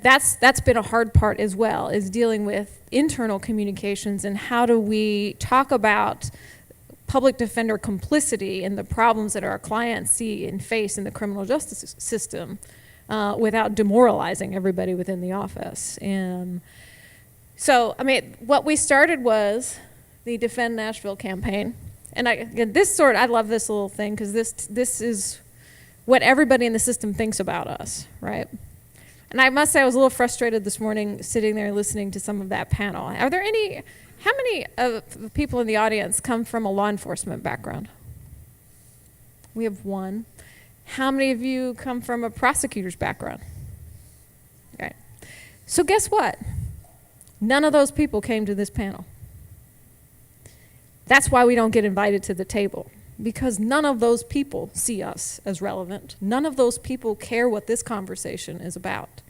Speaker 5: that's been a hard part as well, is dealing with internal communications and how do we talk about public defender complicity and the problems that our clients see and face in the criminal justice system without demoralizing everybody within the office. And so, I mean, what we started was the Defend Nashville campaign. And I love this little thing, because this is what everybody in the system thinks about us, right? And I must say I was a little frustrated this morning sitting there listening to some of that panel. How many of the people in the audience come from a law enforcement background? We have one. How many of you come from a prosecutor's background? Okay. So guess what? None of those people came to this panel. That's why we don't get invited to the table, because none of those people see us as relevant. None of those people care what this conversation is about.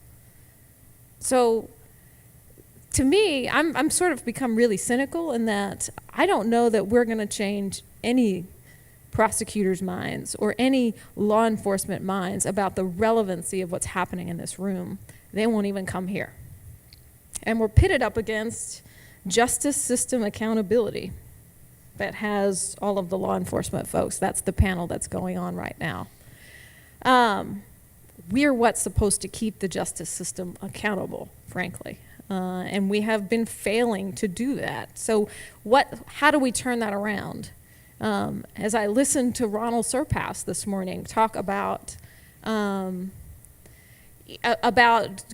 Speaker 5: So to me, I'm sort of become really cynical in that I don't know that we're going to change any prosecutors' minds or any law enforcement minds about the relevancy of what's happening in this room. They won't even come here. And we're pitted up against justice system accountability that has all of the law enforcement folks. That's the panel that's going on right now. We're what's supposed to keep the justice system accountable, frankly. And we have been failing to do that. So how do we turn that around? As I listened to Ronald Surpass this morning talk about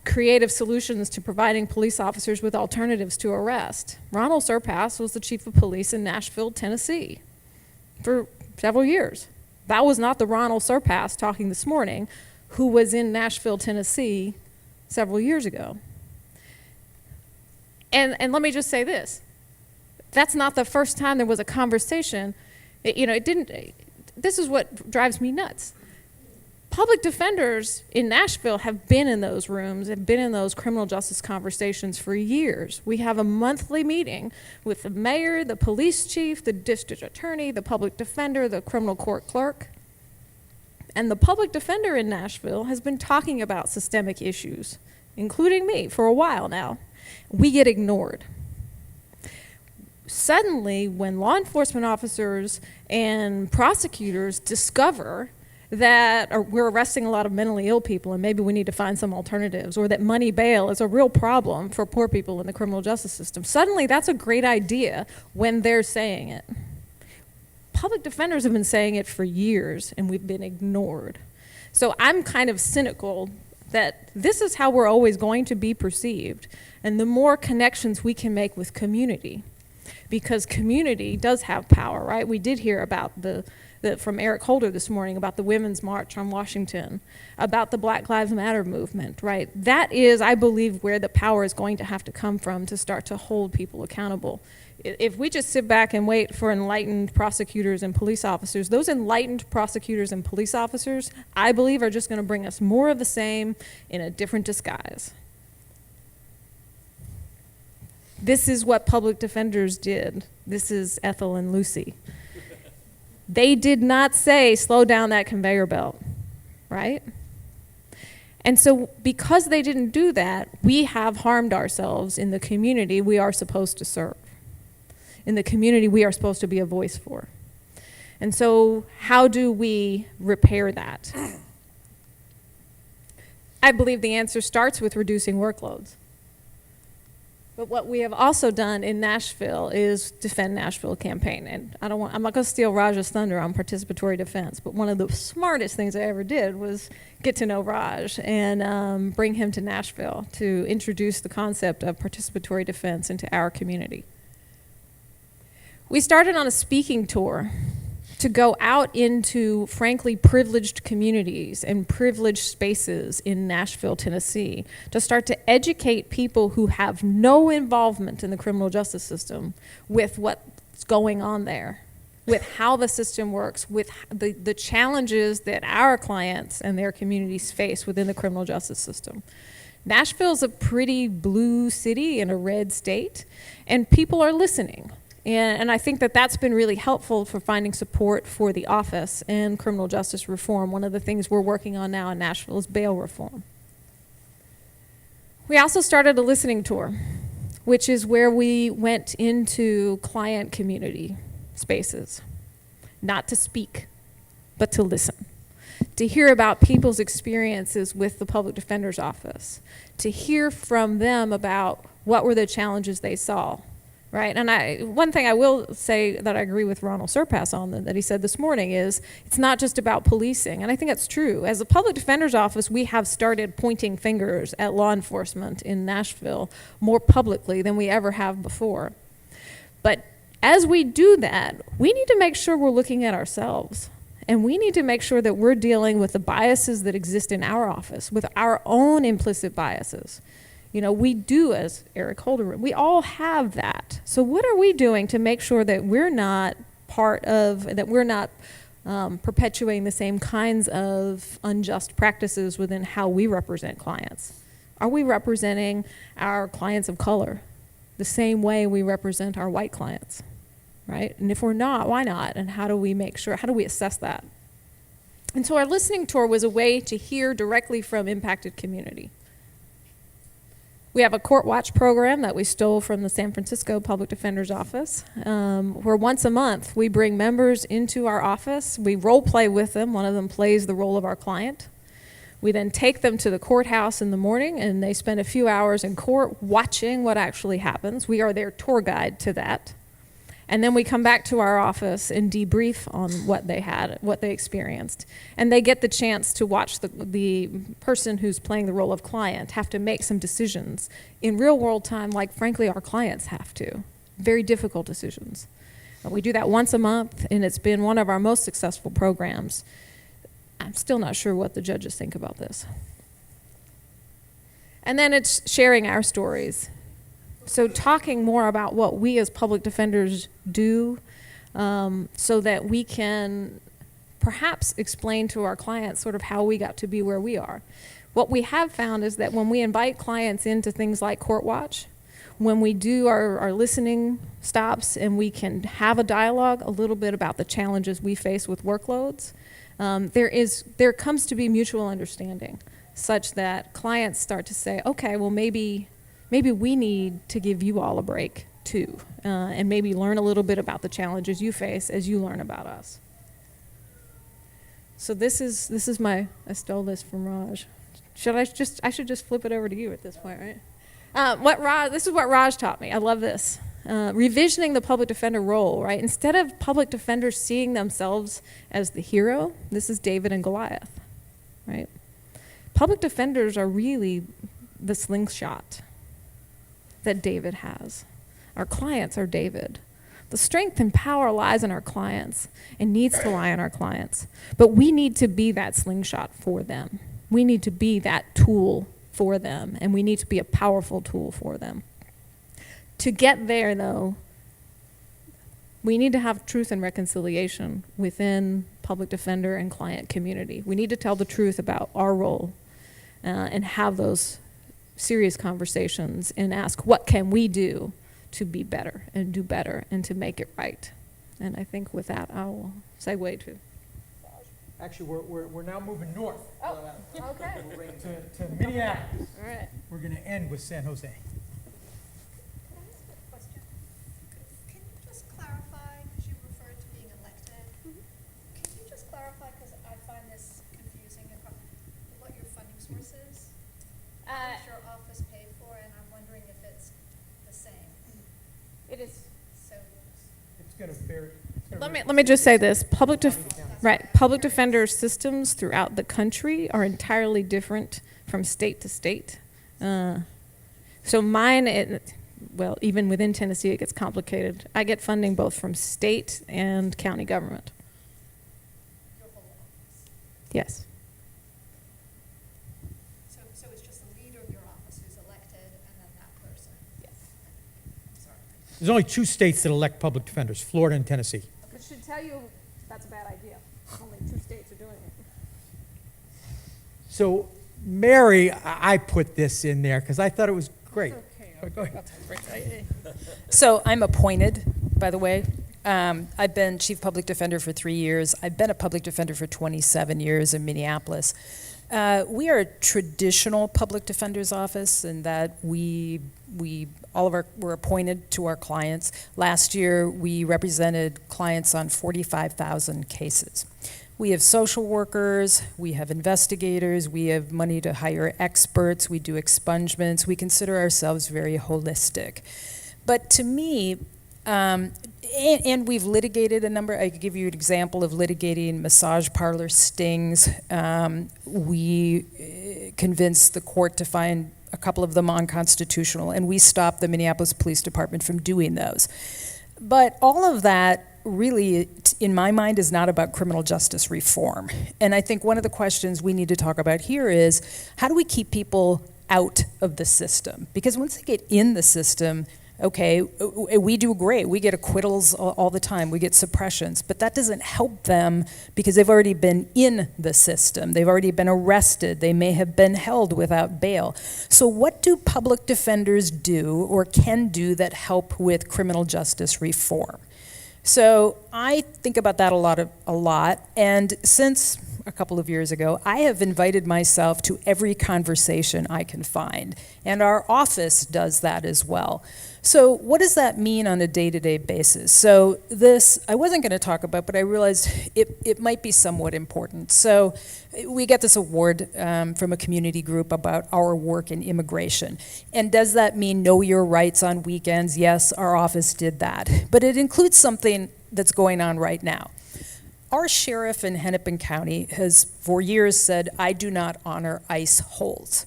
Speaker 5: creative solutions to providing police officers with alternatives to arrest. Ronald Surpass was the chief of police in Nashville, Tennessee for several years. That was not the Ronald Surpass talking this morning who was in Nashville, Tennessee several years ago. And let me just say this. That's not the first time there was a conversation. This is what drives me nuts. Public defenders in Nashville have been in those rooms, have been in those criminal justice conversations for years. We have a monthly meeting with the mayor, the police chief, the district attorney, the public defender, the criminal court clerk. And the public defender in Nashville has been talking about systemic issues, including me, for a while now. We get ignored. Suddenly, when law enforcement officers and prosecutors discover that we're arresting a lot of mentally ill people and maybe we need to find some alternatives, or that money bail is a real problem for poor people in the criminal justice system, suddenly that's a great idea when they're saying it. Public defenders have been saying it for years and we've been ignored. So I'm kind of cynical that this is how we're always going to be perceived, and the more connections we can make with community, because community does have power, right? We did hear about from Eric Holder this morning about the Women's March on Washington, about the Black Lives Matter movement, right? That is, I believe, where the power is going to have to come from to start to hold people accountable. If we just sit back and wait for enlightened prosecutors and police officers, those enlightened prosecutors and police officers, I believe, are just going to bring us more of the same in a different disguise. This is what public defenders did. This is Ethel and Lucy. They did not say, slow down that conveyor belt, right? And so because they didn't do that, we have harmed ourselves in the community we are supposed to serve, in the community we are supposed to be a voice for. And so how do we repair that? I believe the answer starts with reducing workloads. But what we have also done in Nashville is Defend Nashville campaign. And I'm not going to steal Raj's thunder on participatory defense, but one of the smartest things I ever did was get to know Raj and bring him to Nashville to introduce the concept of participatory defense into our community. We started on a speaking tour to go out into, frankly, privileged communities and privileged spaces in Nashville, Tennessee, to start to educate people who have no involvement in the criminal justice system with what's going on there, with how the system works, with the challenges that our clients and their communities face within the criminal justice system. Nashville's a pretty blue city in a red state, and people are listening. And I think that that's been really helpful for finding support for the office and criminal justice reform. One of the things we're working on now in Nashville is bail reform. We also started a listening tour, which is where we went into client community spaces, not to speak, but to listen, to hear about people's experiences with the public defender's office, to hear from them about what were the challenges they saw. Right, and one thing I will say that I agree with Ronald Surpass on that he said this morning is it's not just about policing, and I think that's true. As a public defender's office, we have started pointing fingers at law enforcement in Nashville more publicly than we ever have before. But as we do that, we need to make sure we're looking at ourselves, and we need to make sure that we're dealing with the biases that exist in our office, with our own implicit biases. You know, we do, as Eric Holder, we all have that. So what are we doing to make sure that we're not perpetuating the same kinds of unjust practices within how we represent clients? Are we representing our clients of color the same way we represent our white clients, right? And if we're not, why not? And how do we make sure, how do we assess that? And so our listening tour was a way to hear directly from impacted community. We have a court watch program that we stole from the San Francisco Public Defender's Office, where once a month we bring members into our office. We role play with them. One of them plays the role of our client. We then take them to the courthouse in the morning, and they spend a few hours in court watching what actually happens. We are their tour guide to that. And then we come back to our office and debrief on what they had, what they experienced. And they get the chance to watch the person who's playing the role of client have to make some decisions in real world time, like frankly our clients have to. Very difficult decisions. We do that once a month, and it's been one of our most successful programs. I'm still not sure what the judges think about this. And then it's sharing our stories. So talking more about what we as public defenders do, so that we can perhaps explain to our clients sort of how we got to be where we are. What we have found is that when we invite clients into things like Court Watch, when we do our listening stops and we can have a dialogue a little bit about the challenges we face with workloads, there comes to be mutual understanding such that clients start to say, okay, well maybe we need to give you all a break too, and maybe learn a little bit about the challenges you face as you learn about us. So this is I stole this from Raj. I should just flip it over to you at this point, right? This is what Raj taught me. I love this. Revisioning the public defender role, right? Instead of public defenders seeing themselves as the hero, this is David and Goliath, right? Public defenders are really the slingshot that David has. Our clients are David. The strength and power lies in our clients and needs to lie in our clients. But we need to be that slingshot for them. We need to be that tool for them, and we need to be a powerful tool for them. To get there, though, we need to have truth and reconciliation within public defender and client community. We need to tell the truth about our role and have those serious conversations and ask, what can we do to be better and do better and to make it right? And I think with that, I will segue to.
Speaker 1: Actually, we're now moving north.
Speaker 5: Oh, okay.
Speaker 1: To Minneapolis.
Speaker 5: All right.
Speaker 1: We're going to end with San Jose.
Speaker 12: Can you just clarify, because you referred to being elected, can you just clarify, because I find this confusing, what your funding source is? How much your office paid for, and I'm wondering if it's the same.
Speaker 5: It is.
Speaker 12: So
Speaker 1: It's going to vary.
Speaker 5: Let me just say this. Public defender systems throughout the country are entirely different from state to state. So mine, well, even within Tennessee, it gets complicated. I get funding both from state and county government.
Speaker 12: your whole office.
Speaker 5: Yes.
Speaker 12: So it's just the leader of your office who's elected, and then that person.
Speaker 5: Yes.
Speaker 12: Sorry.
Speaker 1: There's only 2 states that elect public defenders, Florida and Tennessee.
Speaker 5: Which should tell you that's a bad idea. Only 2 states are doing it.
Speaker 1: So, Mary, I put this in there because I thought it was great. Go ahead.
Speaker 4: So I'm appointed, by the way. I've been chief public defender for 3 years. I've been a public defender for 27 years in Minneapolis. We are a traditional public defender's office in that we're appointed to our clients. Last year, we represented clients on 45,000 cases. We have social workers, we have investigators, we have money to hire experts, we do expungements, we consider ourselves very holistic. But to me, and we've litigated a number, I could give you an example of litigating massage parlor stings. We convinced the court to find a couple of them unconstitutional, and we stopped the Minneapolis Police Department from doing those. But all of that really, in my mind, is not about criminal justice reform. And I think one of the questions we need to talk about here is, how do we keep people out of the system? Because once they get in the system, Okay, we do great. We get acquittals all the time. We get suppressions, but that doesn't help them because they've already been in the system. They've already been arrested. They may have been held without bail. So what do public defenders do or can do that help with criminal justice reform? So I think about that a lot, and since a couple of years ago, I have invited myself to every conversation I can find, and our office does that as well. So what does that mean on a day-to-day basis? So this, I wasn't going to talk about, but I realized it might be somewhat important. So we get this award from a community group about our work in immigration. And does that mean know your rights on weekends? Yes, our office did that. But it includes something that's going on right now. Our sheriff in Hennepin County has for years said, I do not honor ICE holds.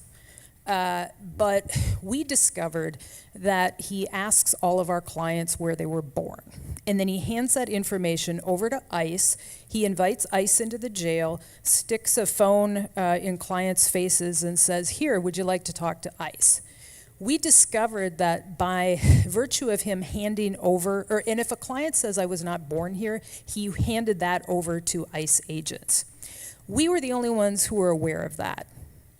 Speaker 4: But we discovered that he asks all of our clients where they were born. And then he hands that information over to ICE. He invites ICE into the jail, sticks a phone in clients' faces and says, here, would you like to talk to ICE? We discovered that by virtue of him handing over, and if a client says I was not born here, he handed that over to ICE agents. We were the only ones who were aware of that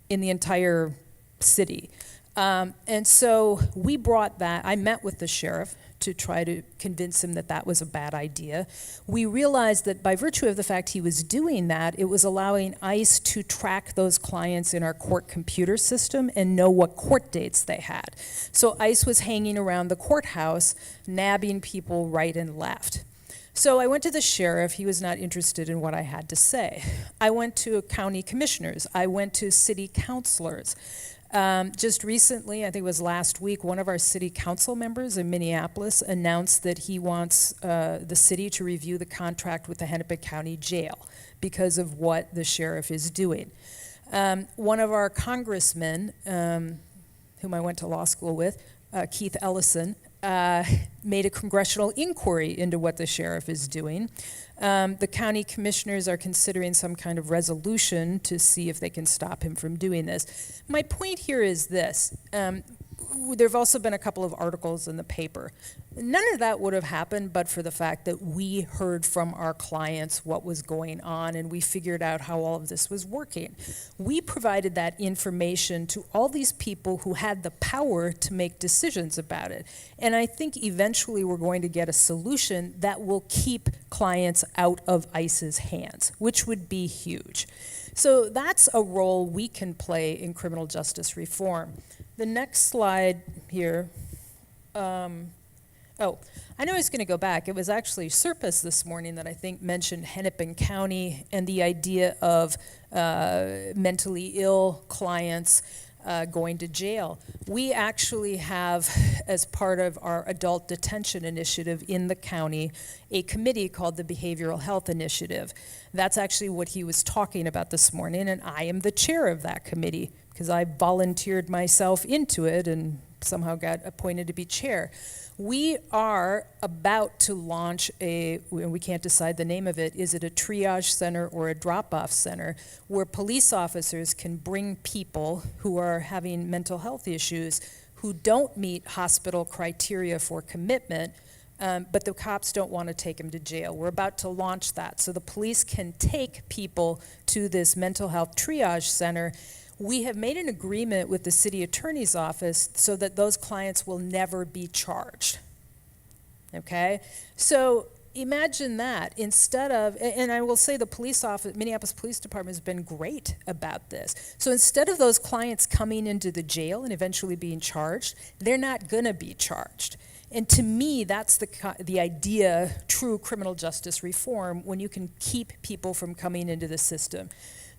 Speaker 4: in the entire city. And so we brought that, I met with the sheriff to try to convince him that that was a bad idea. We realized that by virtue of the fact he was doing that, it was allowing ICE to track those clients in our court computer system and know what court dates they had. So ICE was hanging around the courthouse, nabbing people right and left. So I went to the sheriff. He was not interested in what I had to say. I went to county commissioners. I went to city councilors. Just recently, I think it was last week, one of our city council members in Minneapolis announced that he wants the city to review the contract with the Hennepin County Jail because of what the sheriff is doing. One of our congressmen, whom I went to law school with, Keith Ellison, made a congressional inquiry into what the sheriff is doing. The county commissioners are considering some kind of resolution to see if they can stop him from doing this. My point here is this. There have also been a couple of articles in the paper. None of that would have happened but for the fact that we heard from our clients what was going on and we figured out how all of this was working. We provided that information to all these people who had the power to make decisions about it. And I think eventually we're going to get a solution that will keep clients out of ICE's hands, which would be huge. So that's a role we can play in criminal justice reform. The next slide here, I know I was going to go back. It was actually Serpis this morning that I think mentioned Hennepin County and the idea of mentally ill clients going to jail. We actually have, as part of our adult detention initiative in the county, a committee called the Behavioral Health Initiative. That's actually what he was talking about this morning, and I am the chair of that committee because I volunteered myself into it and somehow got appointed to be chair. We are about to launch and we can't decide the name of it, is it a triage center or a drop-off center, where police officers can bring people who are having mental health issues who don't meet hospital criteria for commitment, but the cops don't want to take them to jail. We're about to launch that. So the police can take people to this mental health triage center. We have made an agreement with the city attorney's office so that those clients will never be charged. Okay? So imagine that. Instead of, and I will say the police office, Minneapolis Police Department has been great about this. So instead of those clients coming into the jail and eventually being charged, they're not going to be charged. And to me, that's the idea, true criminal justice reform, when you can keep people from coming into the system.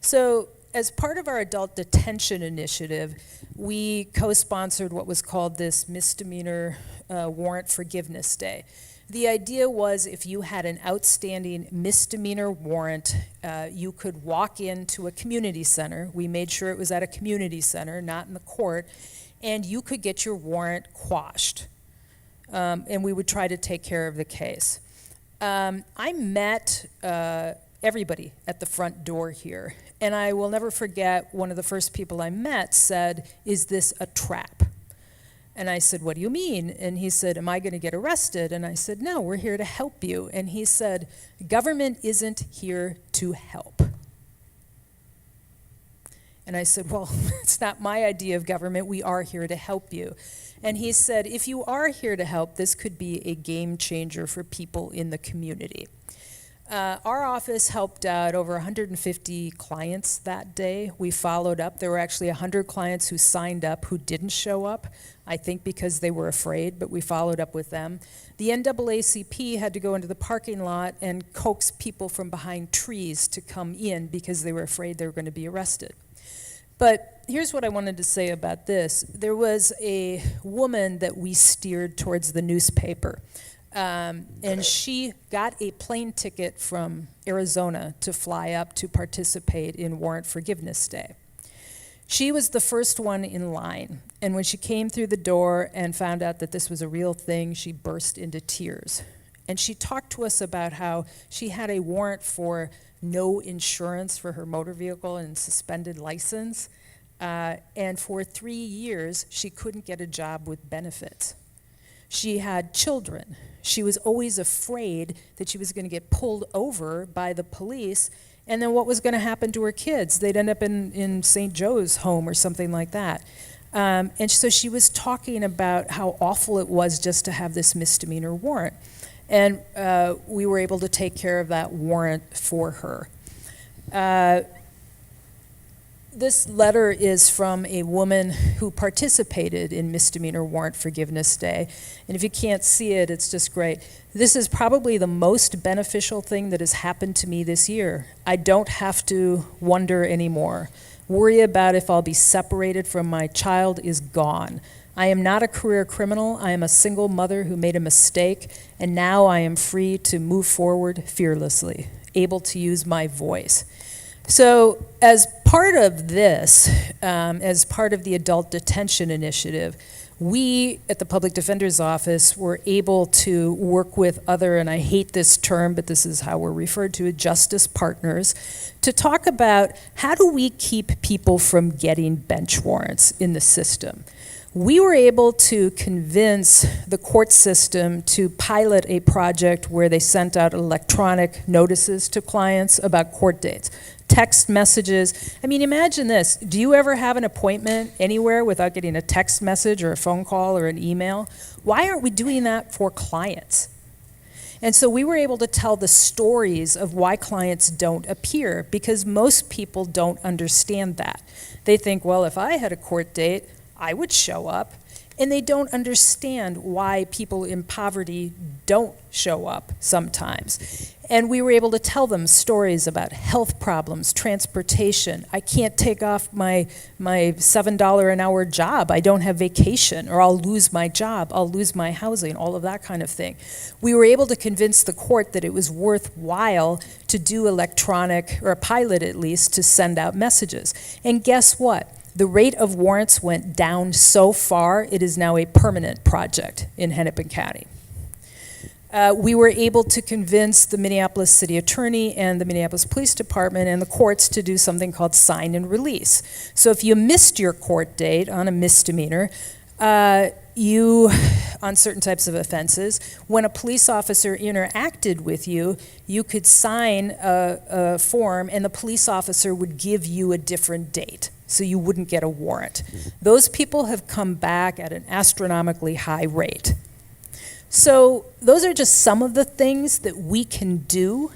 Speaker 4: So as part of our adult detention initiative, we co-sponsored what was called this Misdemeanor Warrant Forgiveness Day. The idea was if you had an outstanding misdemeanor warrant, you could walk into a community center. We made sure it was at a community center, not in the court, and you could get your warrant quashed. And we would try to take care of the case. I met everybody at the front door here. And I will never forget, one of the first people I met said, "Is this a trap?" And I said, what do you mean? And he said, am I going to get arrested? And I said, no, we're here to help you. And he said, government isn't here to help. And I said, well, it's not my idea of government. We are here to help you. And he said, if you are here to help, this could be a game changer for people in the community. Our office helped out over 150 clients that day. We followed up. There were actually 100 clients who signed up who didn't show up, I think because they were afraid, but we followed up with them. The NAACP had to go into the parking lot and coax people from behind trees to come in because they were afraid they were going to be arrested. But here's what I wanted to say about this. There was a woman that we steered towards the newspaper. And she got a plane ticket from Arizona to fly up to participate in Warrant Forgiveness Day. She was the first one in line, and when she came through the door and found out that this was a real thing, she burst into tears. And she talked to us about how she had a warrant for no insurance for her motor vehicle and suspended license, and for 3 years, she couldn't get a job with benefits. She had children. She was always afraid that she was going to get pulled over by the police, and then what was going to happen to her kids? They'd end up in St. Joe's home or something like that. And so she was talking about how awful it was just to have this misdemeanor warrant. And we were able to take care of that warrant for her. This letter is from a woman who participated in Misdemeanor Warrant Forgiveness Day. And if you can't see it, it's just great. This is probably the most beneficial thing that has happened to me this year. I don't have to wonder anymore. Worry about if I'll be separated from my child is gone. I am not a career criminal. I am a single mother who made a mistake, and now I am free to move forward fearlessly, able to use my voice. So as part of this, as part of the Adult Detention Initiative, we at the Public Defender's Office were able to work with other, and I hate this term, but this is how we're referred to, justice partners, to talk about how do we keep people from getting bench warrants in the system. We were able to convince the court system to pilot a project where they sent out electronic notices to clients about court dates. Text messages. I mean, imagine this. Do you ever have an appointment anywhere without getting a text message or a phone call or an email? Why aren't we doing that for clients? And so we were able to tell the stories of why clients don't appear, because most people don't understand that. They think, well, if I had a court date, I would show up. And they don't understand why people in poverty don't show up sometimes. And we were able to tell them stories about health problems, transportation. I can't take off my $7 an hour job. I don't have vacation, or I'll lose my job. I'll lose my housing, all of that kind of thing. We were able to convince the court that it was worthwhile to do electronic, or a pilot at least, to send out messages. And guess what? The rate of warrants went down so far, it is now a permanent project in Hennepin County. We were able to convince the Minneapolis City Attorney and the Minneapolis Police Department and the courts to do something called sign and release. So if you missed your court date on a misdemeanor, on certain types of offenses, when a police officer interacted with you, you could sign a form and the police officer would give you a different date, so you wouldn't get a warrant. Those people have come back at an astronomically high rate. So those are just some of the things that we can do.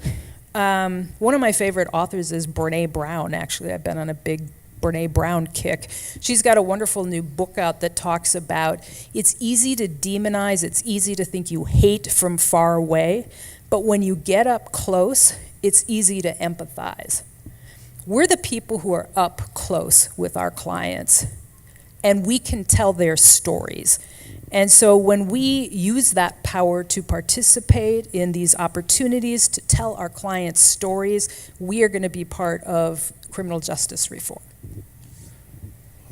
Speaker 4: One of my favorite authors is Brene Brown, actually. I've been on a big Brene Brown kick. She's got a wonderful new book out that talks about it's easy to demonize, it's easy to think you hate from far away, but when you get up close, it's easy to empathize. We're the people who are up close with our clients, and we can tell their stories. And so when we use that power to participate in these opportunities to tell our clients stories, we are going to be part of criminal justice reform.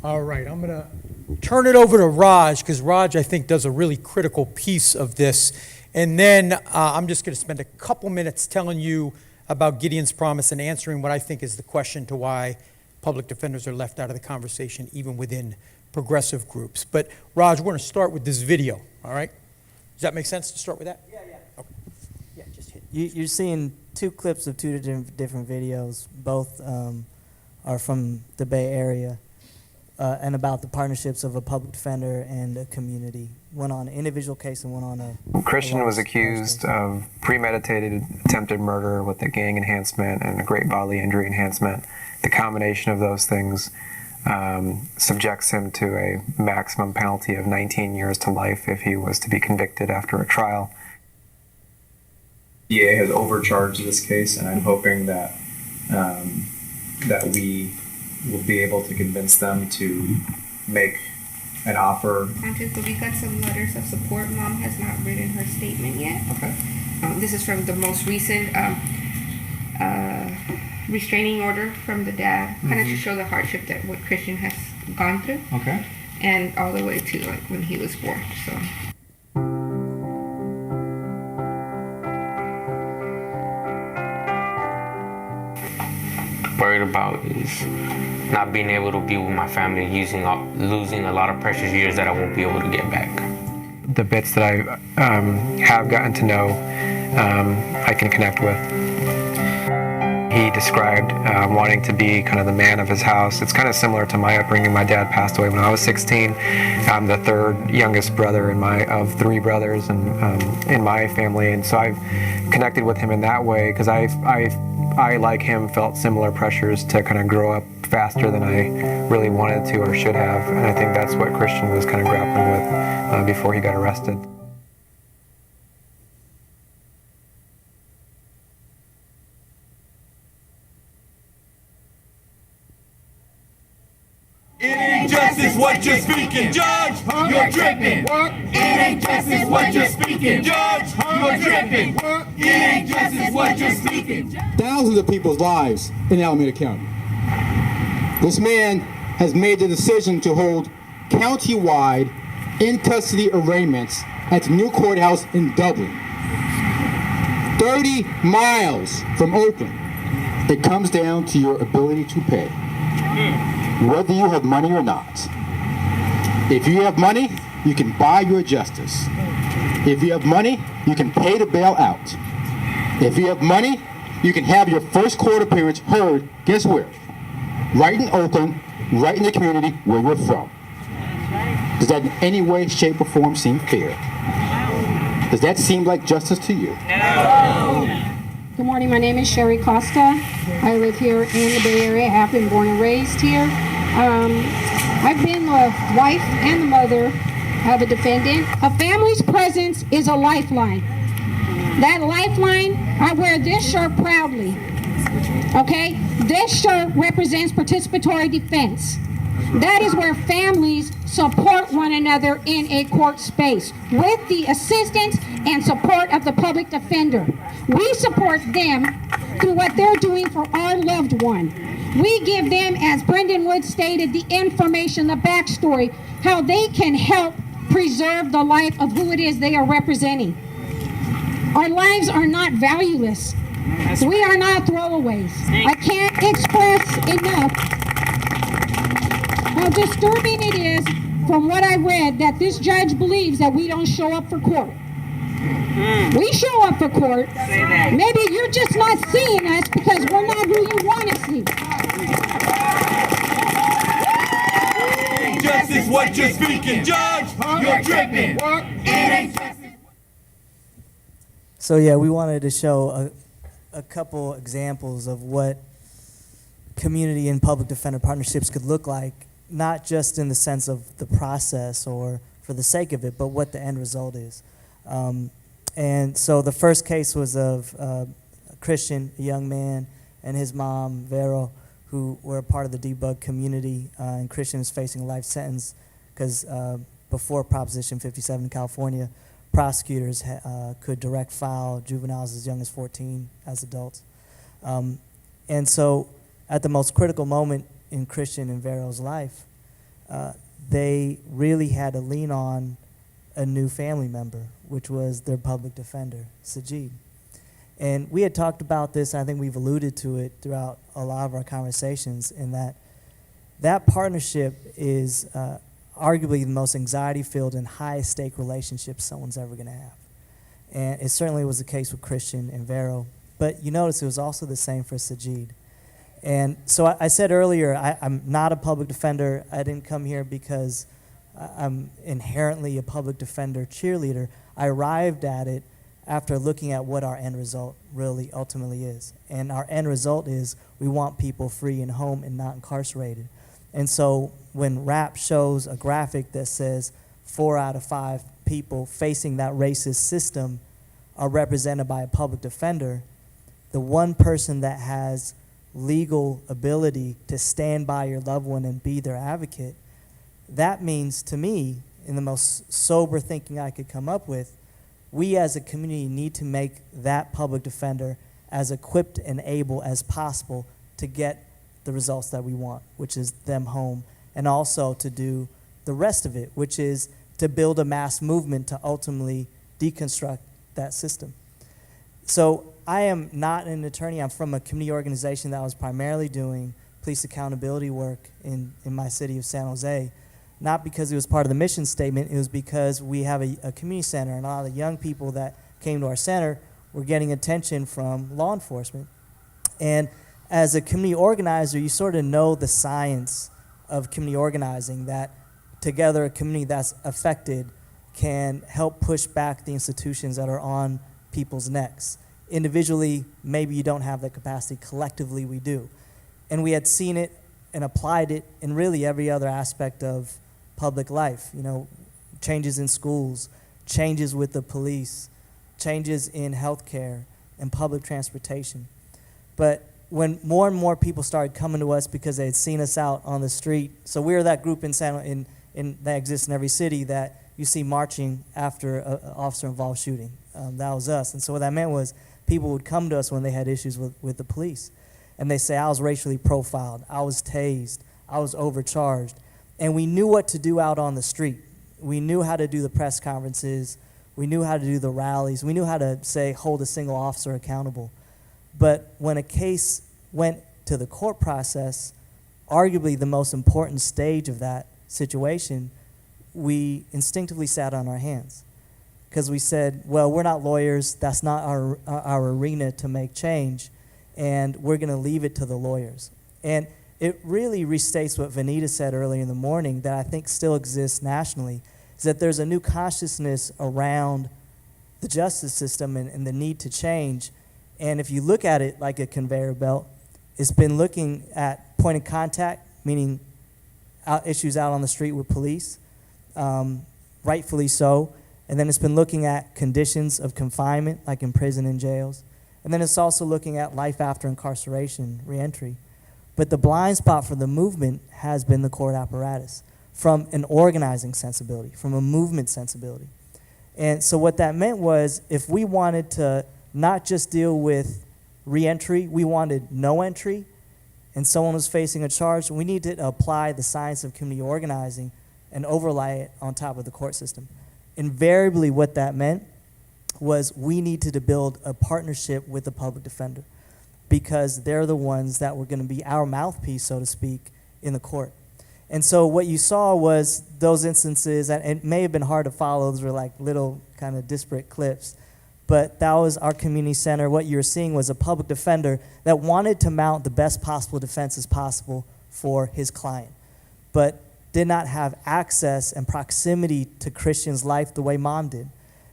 Speaker 1: All right, I'm going to turn it over to Raj, because Raj, I think, does a really critical piece of this. And then I'm just going to spend a couple minutes telling you about Gideon's promise and answering what I think is the question to why public defenders are left out of the conversation, even within progressive groups. But Raj, we're going to start with this video, all right? Does that make sense to start with that?
Speaker 6: Yeah, yeah.
Speaker 1: Okay. Yeah, just hit.
Speaker 6: You're seeing two clips of two different videos. Both are from the Bay Area and about the partnerships of a public defender and a community. One on an individual case and one on a...
Speaker 13: Christian was accused of premeditated attempted murder with a gang enhancement and a great bodily injury enhancement. The combination of those things subjects him to a maximum penalty of 19 years to life if he was to be convicted after a trial.
Speaker 14: DA has overcharged this case, and I'm hoping that that we will be able to convince them to make an offer.
Speaker 15: But we got some letters of support. Mom has not written her statement yet.
Speaker 14: Okay.
Speaker 15: This is from the most recent restraining order from the dad, kind of to show the hardship that what Christian has gone through.
Speaker 14: Okay.
Speaker 15: And all the way to like when he was born. So.
Speaker 16: Worried about is not being able to be with my family, losing a lot of precious years that I won't be able to get back.
Speaker 13: The bits that I have gotten to know, I can connect with. He described wanting to be kind of the man of his house. It's kind of similar to my upbringing. My dad passed away when I was 16. I'm the third youngest brother of three brothers in my family, and so I've connected with him in that way because I, like him, felt similar pressures to kind of grow up faster than I really wanted to or should have, and I think that's what Christian was kind of grappling with before he got arrested.
Speaker 17: It ain't justice what you're speaking, Judge. You're tripping. It ain't justice what you're speaking, Judge. You're tripping. It ain't justice what you're speaking.
Speaker 18: Thousands of people's lives in Alameda County. This man has made the decision to hold county-wide in-custody arraignments at the new courthouse in Dublin, 30 miles from Oakland. It comes down to your ability to pay, whether you have money or not. If you have money, you can buy your justice. If you have money, you can pay to bail out. If you have money, you can have your first court appearance heard, guess where? Right in Oakland, right in the community where you're from. Does that in any way, shape, or form seem fair? Does that seem like justice to you?
Speaker 15: No. Good morning, my name is Sherry Costa. I live here in the Bay Area. I've been born and raised here. I've been the wife and the mother of a defendant. A family's presence is a lifeline. That lifeline, I wear this shirt proudly. Okay? This shirt represents participatory defense. That is where families support one another in a court space with the assistance and support of the public defender. We support them through what they're doing for our loved one. We give them, as Brendan Wood stated, the information, the backstory, how they can help preserve the life of who it is they are representing. Our lives are not valueless. We are not throwaways. I can't express enough how disturbing it is from what I read that this judge believes that we don't show up for court. We show up for court. Maybe you're just not seeing us because we're not who you want to see.
Speaker 17: Justice what you're speaking, Judge. You're tripping. It ain't justice.
Speaker 6: So yeah, we wanted to show a couple examples of what community and public defender partnerships could look like, not just in the sense of the process or for the sake of it, but what the end result is. And so the first case was of a Christian, a young man, and his mom, Vero, who were a part of the Debug community, and Christian is facing a life sentence because before Proposition 57 in California, prosecutors could direct file juveniles as young as 14 as adults. And so at the most critical moment in Christian and Vero's life, they really had to lean on a new family member, which was their public defender, Sajid. And we had talked about this, and I think we've alluded to it throughout a lot of our conversations, in that partnership is arguably the most anxiety-filled and highest-stake relationship someone's ever going to have. And it certainly was the case with Christian and Vero. But you notice it was also the same for Sajid. And so I said earlier, I'm not a public defender. I didn't come here because I'm inherently a public defender cheerleader. I arrived at it after looking at what our end result really ultimately is. And our end result is we want people free and home and not incarcerated. And so when RAP shows a graphic that says 4 out of 5 people facing that racist system are represented by a public defender, the one person that has legal ability to stand by your loved one and be their advocate, that means to me, in the most sober thinking I could come up with, we as a community need to make that public defender as equipped and able as possible to get the results that we want, which is them home, and also to do the rest of it, which is to build a mass movement to ultimately deconstruct that system. So I am not an attorney. I'm from a community organization that was primarily doing police accountability work in my city of San Jose. Not because it was part of the mission statement, it was because we have a community center, and a lot of the young people that came to our center were getting attention from law enforcement. And as a community organizer, you sort of know the science of community organizing, that together a community that's affected can help push back the institutions that are on people's necks. Individually, maybe you don't have that capacity. Collectively, we do. And we had seen it and applied it in really every other aspect of public life. You know, changes in schools, changes with the police, changes in healthcare and public transportation. But when more and more people started coming to us because they had seen us out on the street, so we were that group in that exists in every city that you see marching after an officer-involved shooting. That was us. And so what that meant was people would come to us when they had issues with the police. And they say, I was racially profiled, I was tased, I was overcharged. And we knew what to do out on the street. We knew how to do the press conferences. We knew how to do the rallies. We knew how to, say, hold a single officer accountable. But when a case went to the court process, arguably the most important stage of that situation, we instinctively sat on our hands. Because we said, well, we're not lawyers. That's not our arena to make change. And we're going to leave it to the lawyers. And it really restates what Vanita said earlier in the morning that I think still exists nationally, is that there's a new consciousness around the justice system and the need to change. And if you look at it like a conveyor belt, it's been looking at point of contact, meaning issues out on the street with police, rightfully so. And then it's been looking at conditions of confinement, like in prison and jails. And then it's also looking at life after incarceration, reentry. But the blind spot for the movement has been the court apparatus, from an organizing sensibility, from a movement sensibility. And so what that meant was, if we wanted to not just deal with reentry, we wanted no entry, and someone was facing a charge, we needed to apply the science of community organizing and overlay it on top of the court system. Invariably, what that meant was we needed to build a partnership with the public defender, because they're the ones that were going to be our mouthpiece, so to speak, in the court. And so what you saw was those instances, and it may have been hard to follow, those were like little kind of disparate clips, but that was our community center. What you were seeing was a public defender that wanted to mount the best possible defenses possible for his client, but did not have access and proximity to Christian's life the way Mom did.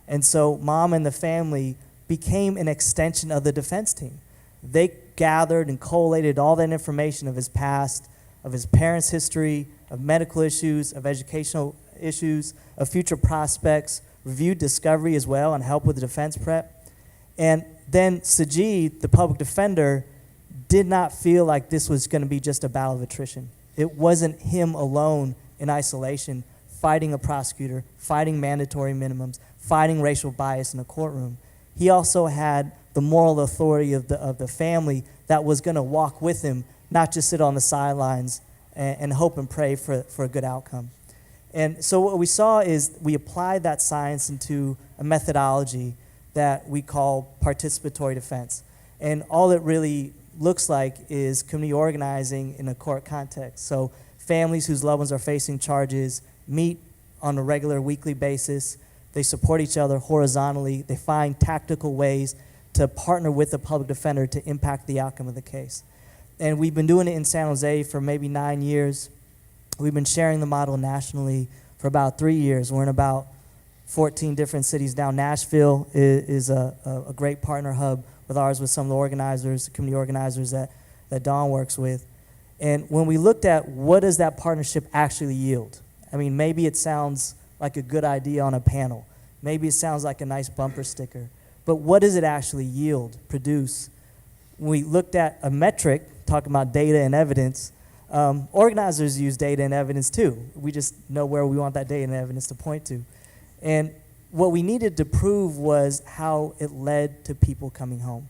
Speaker 6: And so Mom and the family became an extension of the defense team. They gathered and collated all that information of his past, of his parents' history, of medical issues, of educational issues, of future prospects, reviewed discovery as well, and helped with the defense prep. And then Sajid, the public defender, did not feel like this was going to be just a battle of attrition. It wasn't him alone in isolation fighting a prosecutor, fighting mandatory minimums, fighting racial bias in a courtroom. He also had the moral authority of the family that was going to walk with him, not just sit on the sidelines and hope and pray for a good outcome. And so what we saw is we applied that science into a methodology that we call participatory defense. And all it really looks like is community organizing in a court context. So families whose loved ones are facing charges meet on a regular weekly basis. They support each other horizontally. They find tactical ways to partner with the public defender to impact the outcome of the case. And we've been doing it in San Jose for maybe 9 years. We've been sharing the model nationally for about 3 years. We're in about 14 different cities now. Nashville is a great partner hub with ours, with some of the organizers, the community organizers that Dawn works with. And when we looked at what does that partnership actually yield, I mean, maybe it sounds like a good idea on a panel. Maybe it sounds like a nice bumper sticker. But what does it actually yield, produce? We looked at a metric, talking about data and evidence. Organizers use data and evidence too. We just know where we want that data and evidence to point to. And what we needed to prove was how it led to people coming home.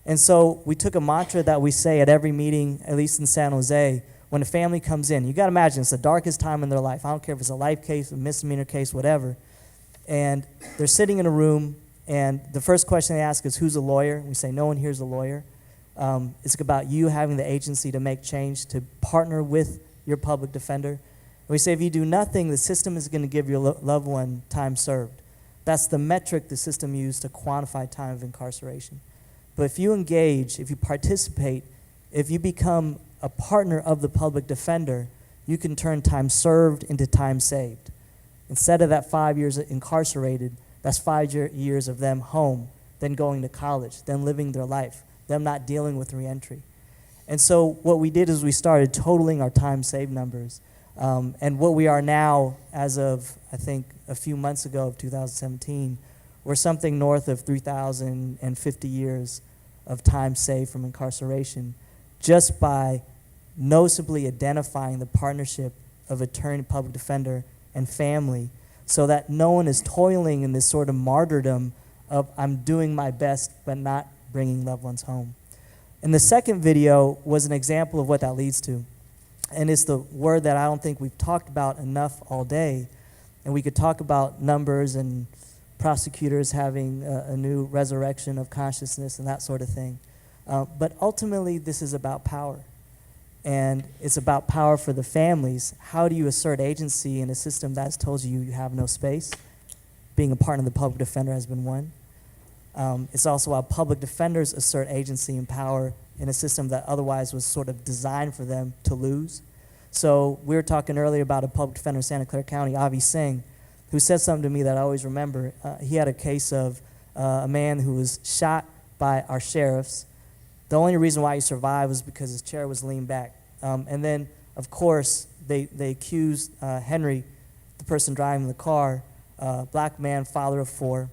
Speaker 6: And so we took a mantra that we say at every meeting, at least in San Jose, when a family comes in. You got to imagine, it's the darkest time in their life. I don't care if it's a life case, a misdemeanor case, whatever. And they're sitting in a room, and the first question they ask is, who's a lawyer? We say, no one here's a lawyer. It's about you having the agency to make change, to partner with your public defender. And we say, if you do nothing, the system is going to give your loved one time served. That's the metric the system used to quantify time of incarceration. But if you engage, if you participate, if you become a partner of the public defender, you can turn time served into time saved. Instead of that 5 years incarcerated, that's 5 years of them home, then going to college, then living their life, them not dealing with reentry. And so what we did is we started totaling our time saved numbers. And what we are now, as of, I think, a few months ago of 2017, we're something north of 3,050 years of time saved from incarceration, just by noticeably identifying the partnership of attorney, public defender, and family, so that no one is toiling in this sort of martyrdom of I'm doing my best but not bringing loved ones home. And the second video was an example of what that leads to. And it's the word that I don't think we've talked about enough all day. And we could talk about numbers and prosecutors having a new resurrection of consciousness and that sort of thing. But ultimately, this is about power. And it's about power for the families. How do you assert agency in a system that's told you you have no space? Being a partner of the public defender has been one. It's also how public defenders assert agency and power in a system that otherwise was sort of designed for them to lose. So we were talking earlier about a public defender in Santa Clara County, Avi Singh, who said something to me that I always remember. He had a case of a man who was shot by our sheriffs. The only reason why he survived was because his chair was leaned back. And then, of course, they accused Henry, the person driving the car, black man, father of 4.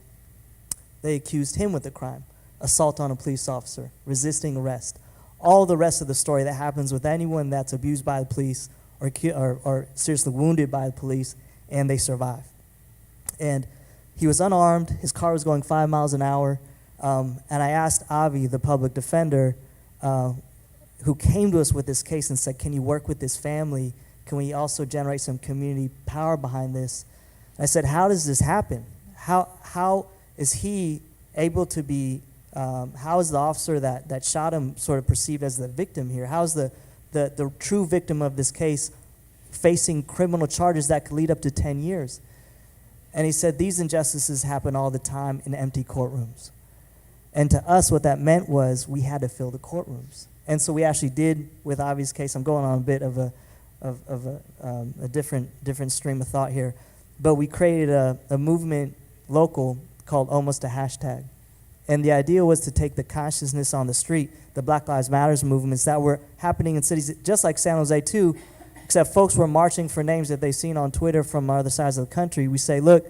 Speaker 6: They accused him with the crime: assault on a police officer, resisting arrest. All the rest of the story that happens with anyone that's abused by the police or seriously wounded by the police, and they survive. And he was unarmed. His car was going 5 miles an hour. And I asked Avi, the public defender, who came to us with this case and said, can you work with this family? Can we also generate some community power behind this? And I said, how does this happen? How is he able to be, how is the officer that shot him sort of perceived as the victim here? How is the true victim of this case facing criminal charges that could lead up to 10 years? And he said, these injustices happen all the time in empty courtrooms. And to us, what that meant was we had to fill the courtrooms. And so we actually did with Avi's case. I'm going on a bit of a different stream of thought here. But we created a movement local called Almost a Hashtag. And the idea was to take the consciousness on the street, the Black Lives Matters movements that were happening in cities just like San Jose too, except folks were marching for names that they've seen on Twitter from other sides of the country. We say, look,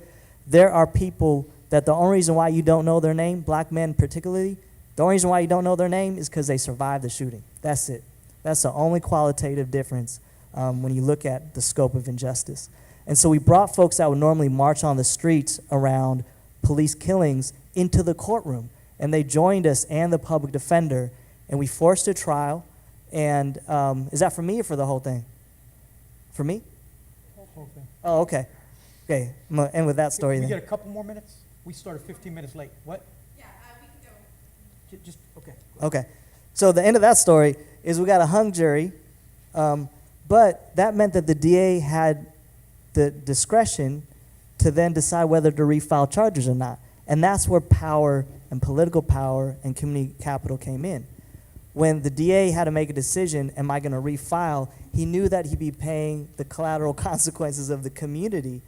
Speaker 6: there are people that the only reason why you don't know their name, black men particularly, the only reason why you don't know their name is because they survived the shooting. That's it. That's the only qualitative difference when you look at the scope of injustice. And so we brought folks that would normally march on the streets around police killings into the courtroom. And they joined us and the public defender, and we forced a trial. And is that for me or for the whole thing? For me?
Speaker 1: Whole thing.
Speaker 6: Oh, okay. Okay, I'm going to end with that story
Speaker 1: we
Speaker 6: then.
Speaker 1: get a couple more minutes? We started 15 minutes late. What?
Speaker 12: Yeah, we can go.
Speaker 1: Just, okay.
Speaker 6: Okay. So the end of that story is we got a hung jury, but that meant that the DA had the discretion to then decide whether to refile charges or not. And that's where power and political power and community capital came in. When the DA had to make a decision, am I going to refile, he knew that he'd be paying the collateral consequences of the community,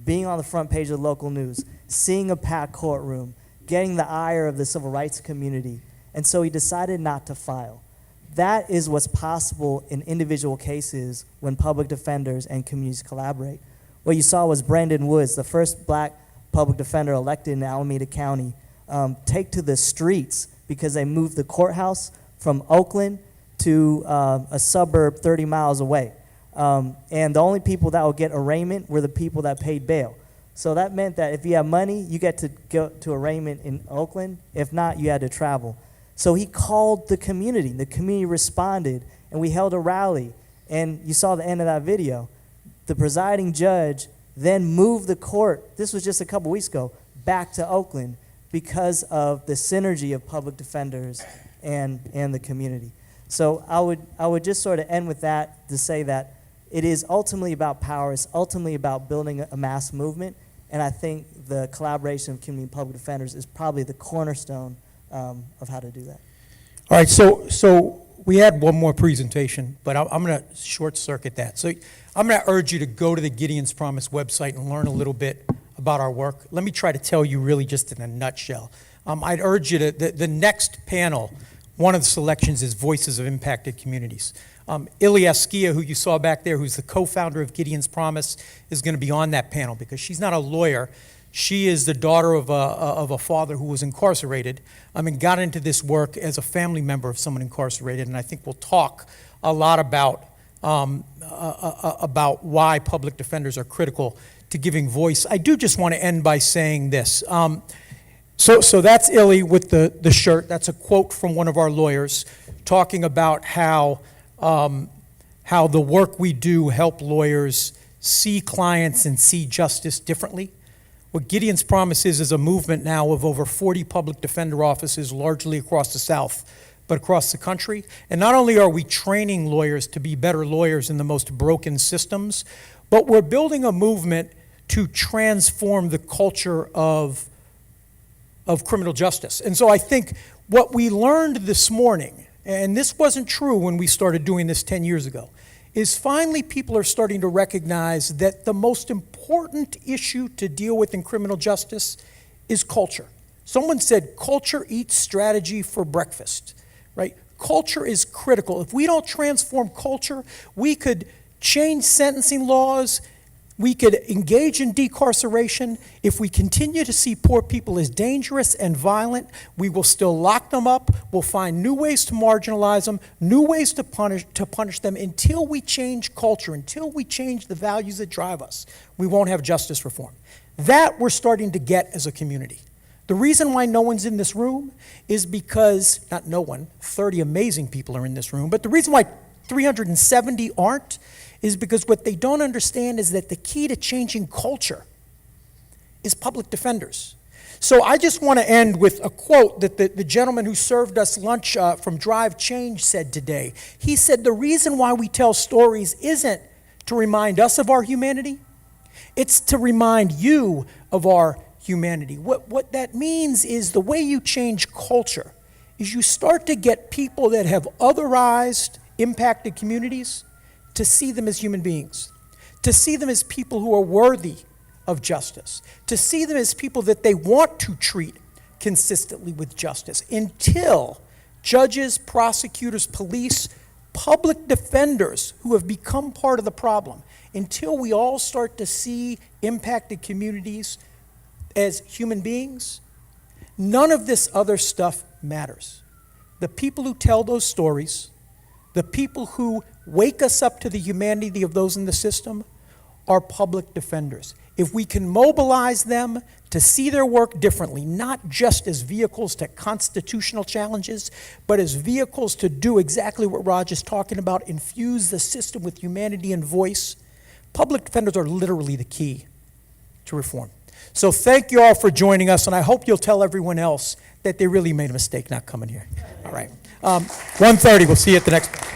Speaker 6: being on the front page of the local news, seeing a packed courtroom, getting the ire of the civil rights community. And so he decided not to file. That is what's possible in individual cases when public defenders and communities collaborate. What you saw was Brandon Woods, the first black public defender elected in Alameda County, take to the streets because they moved the courthouse from Oakland to a suburb 30 miles away. And the only people that would get arraignment were the people that paid bail. So that meant that if you have money, you get to go to arraignment in Oakland. If not, you had to travel. So he called the community. The community responded, and we held a rally. And you saw the end of that video. The presiding judge then moved the court, this was just a couple weeks ago, back to Oakland because of the synergy of public defenders and the community. So I would just sort of end with that to say that it is ultimately about power. It's ultimately about building a mass movement. And I think the collaboration of community and public defenders is probably the cornerstone of how to do that.
Speaker 1: All right, so we had one more presentation, but I'm going to short circuit that. So I'm going to urge you to go to the Gideon's Promise website and learn a little bit about our work. Let me try to tell you really just in a nutshell. I'd urge you to, the next panel, one of the selections is Voices of Impacted Communities. Ilya Skia, who you saw back there, who's the co-founder of Gideon's Promise, is going to be on that panel because she's not a lawyer. She is the daughter of a father who was incarcerated and got into this work as a family member of someone incarcerated, and I think we'll talk a lot about why public defenders are critical to giving voice. I do just want to end by saying this. So that's Illy with the shirt. That's a quote from one of our lawyers talking about how the work we do help lawyers see clients and see justice differently. What Gideon's Promise is a movement now of over 40 public defender offices, largely across the South, but across the country. And not only are we training lawyers to be better lawyers in the most broken systems, but we're building a movement to transform the culture of criminal justice. And so I think what we learned this morning, and this wasn't true when we started doing this 10 years ago, is finally people are starting to recognize that the most important issue to deal with in criminal justice is culture. Someone said culture eats strategy for breakfast, right? Culture is critical. If we don't transform culture, we could change sentencing laws, we could engage in decarceration. If we continue to see poor people as dangerous and violent, we will still lock them up. We'll find new ways to marginalize them, new ways to punish them until we change culture, until we change the values that drive us. We won't have justice reform. That we're starting to get as a community. The reason why no one's in this room is because, not no one, 30 amazing people are in this room, but the reason why 370 aren't is because what they don't understand is that the key to changing culture is public defenders. So I just want to end with a quote that the gentleman who served us lunch from Drive Change said today. He said, the reason why we tell stories isn't to remind us of our humanity, it's to remind you of our humanity. What that means is the way you change culture is you start to get people that have otherized, impacted communities to see them as human beings, to see them as people who are worthy of justice, to see them as people that they want to treat consistently with justice, until judges, prosecutors, police, public defenders who have become part of the problem, until we all start to see impacted communities as human beings, none of this other stuff matters. The people who tell those stories, the people who wake us up to the humanity of those in the system are public defenders. If we can mobilize them to see their work differently, not just as vehicles to constitutional challenges, but as vehicles to do exactly what Raj is talking about, infuse the system with humanity and voice, public defenders are literally the key to reform. So thank you all for joining us, and I hope you'll tell everyone else that they really made a mistake not coming here. All right. 1:30, we'll see you at the next one.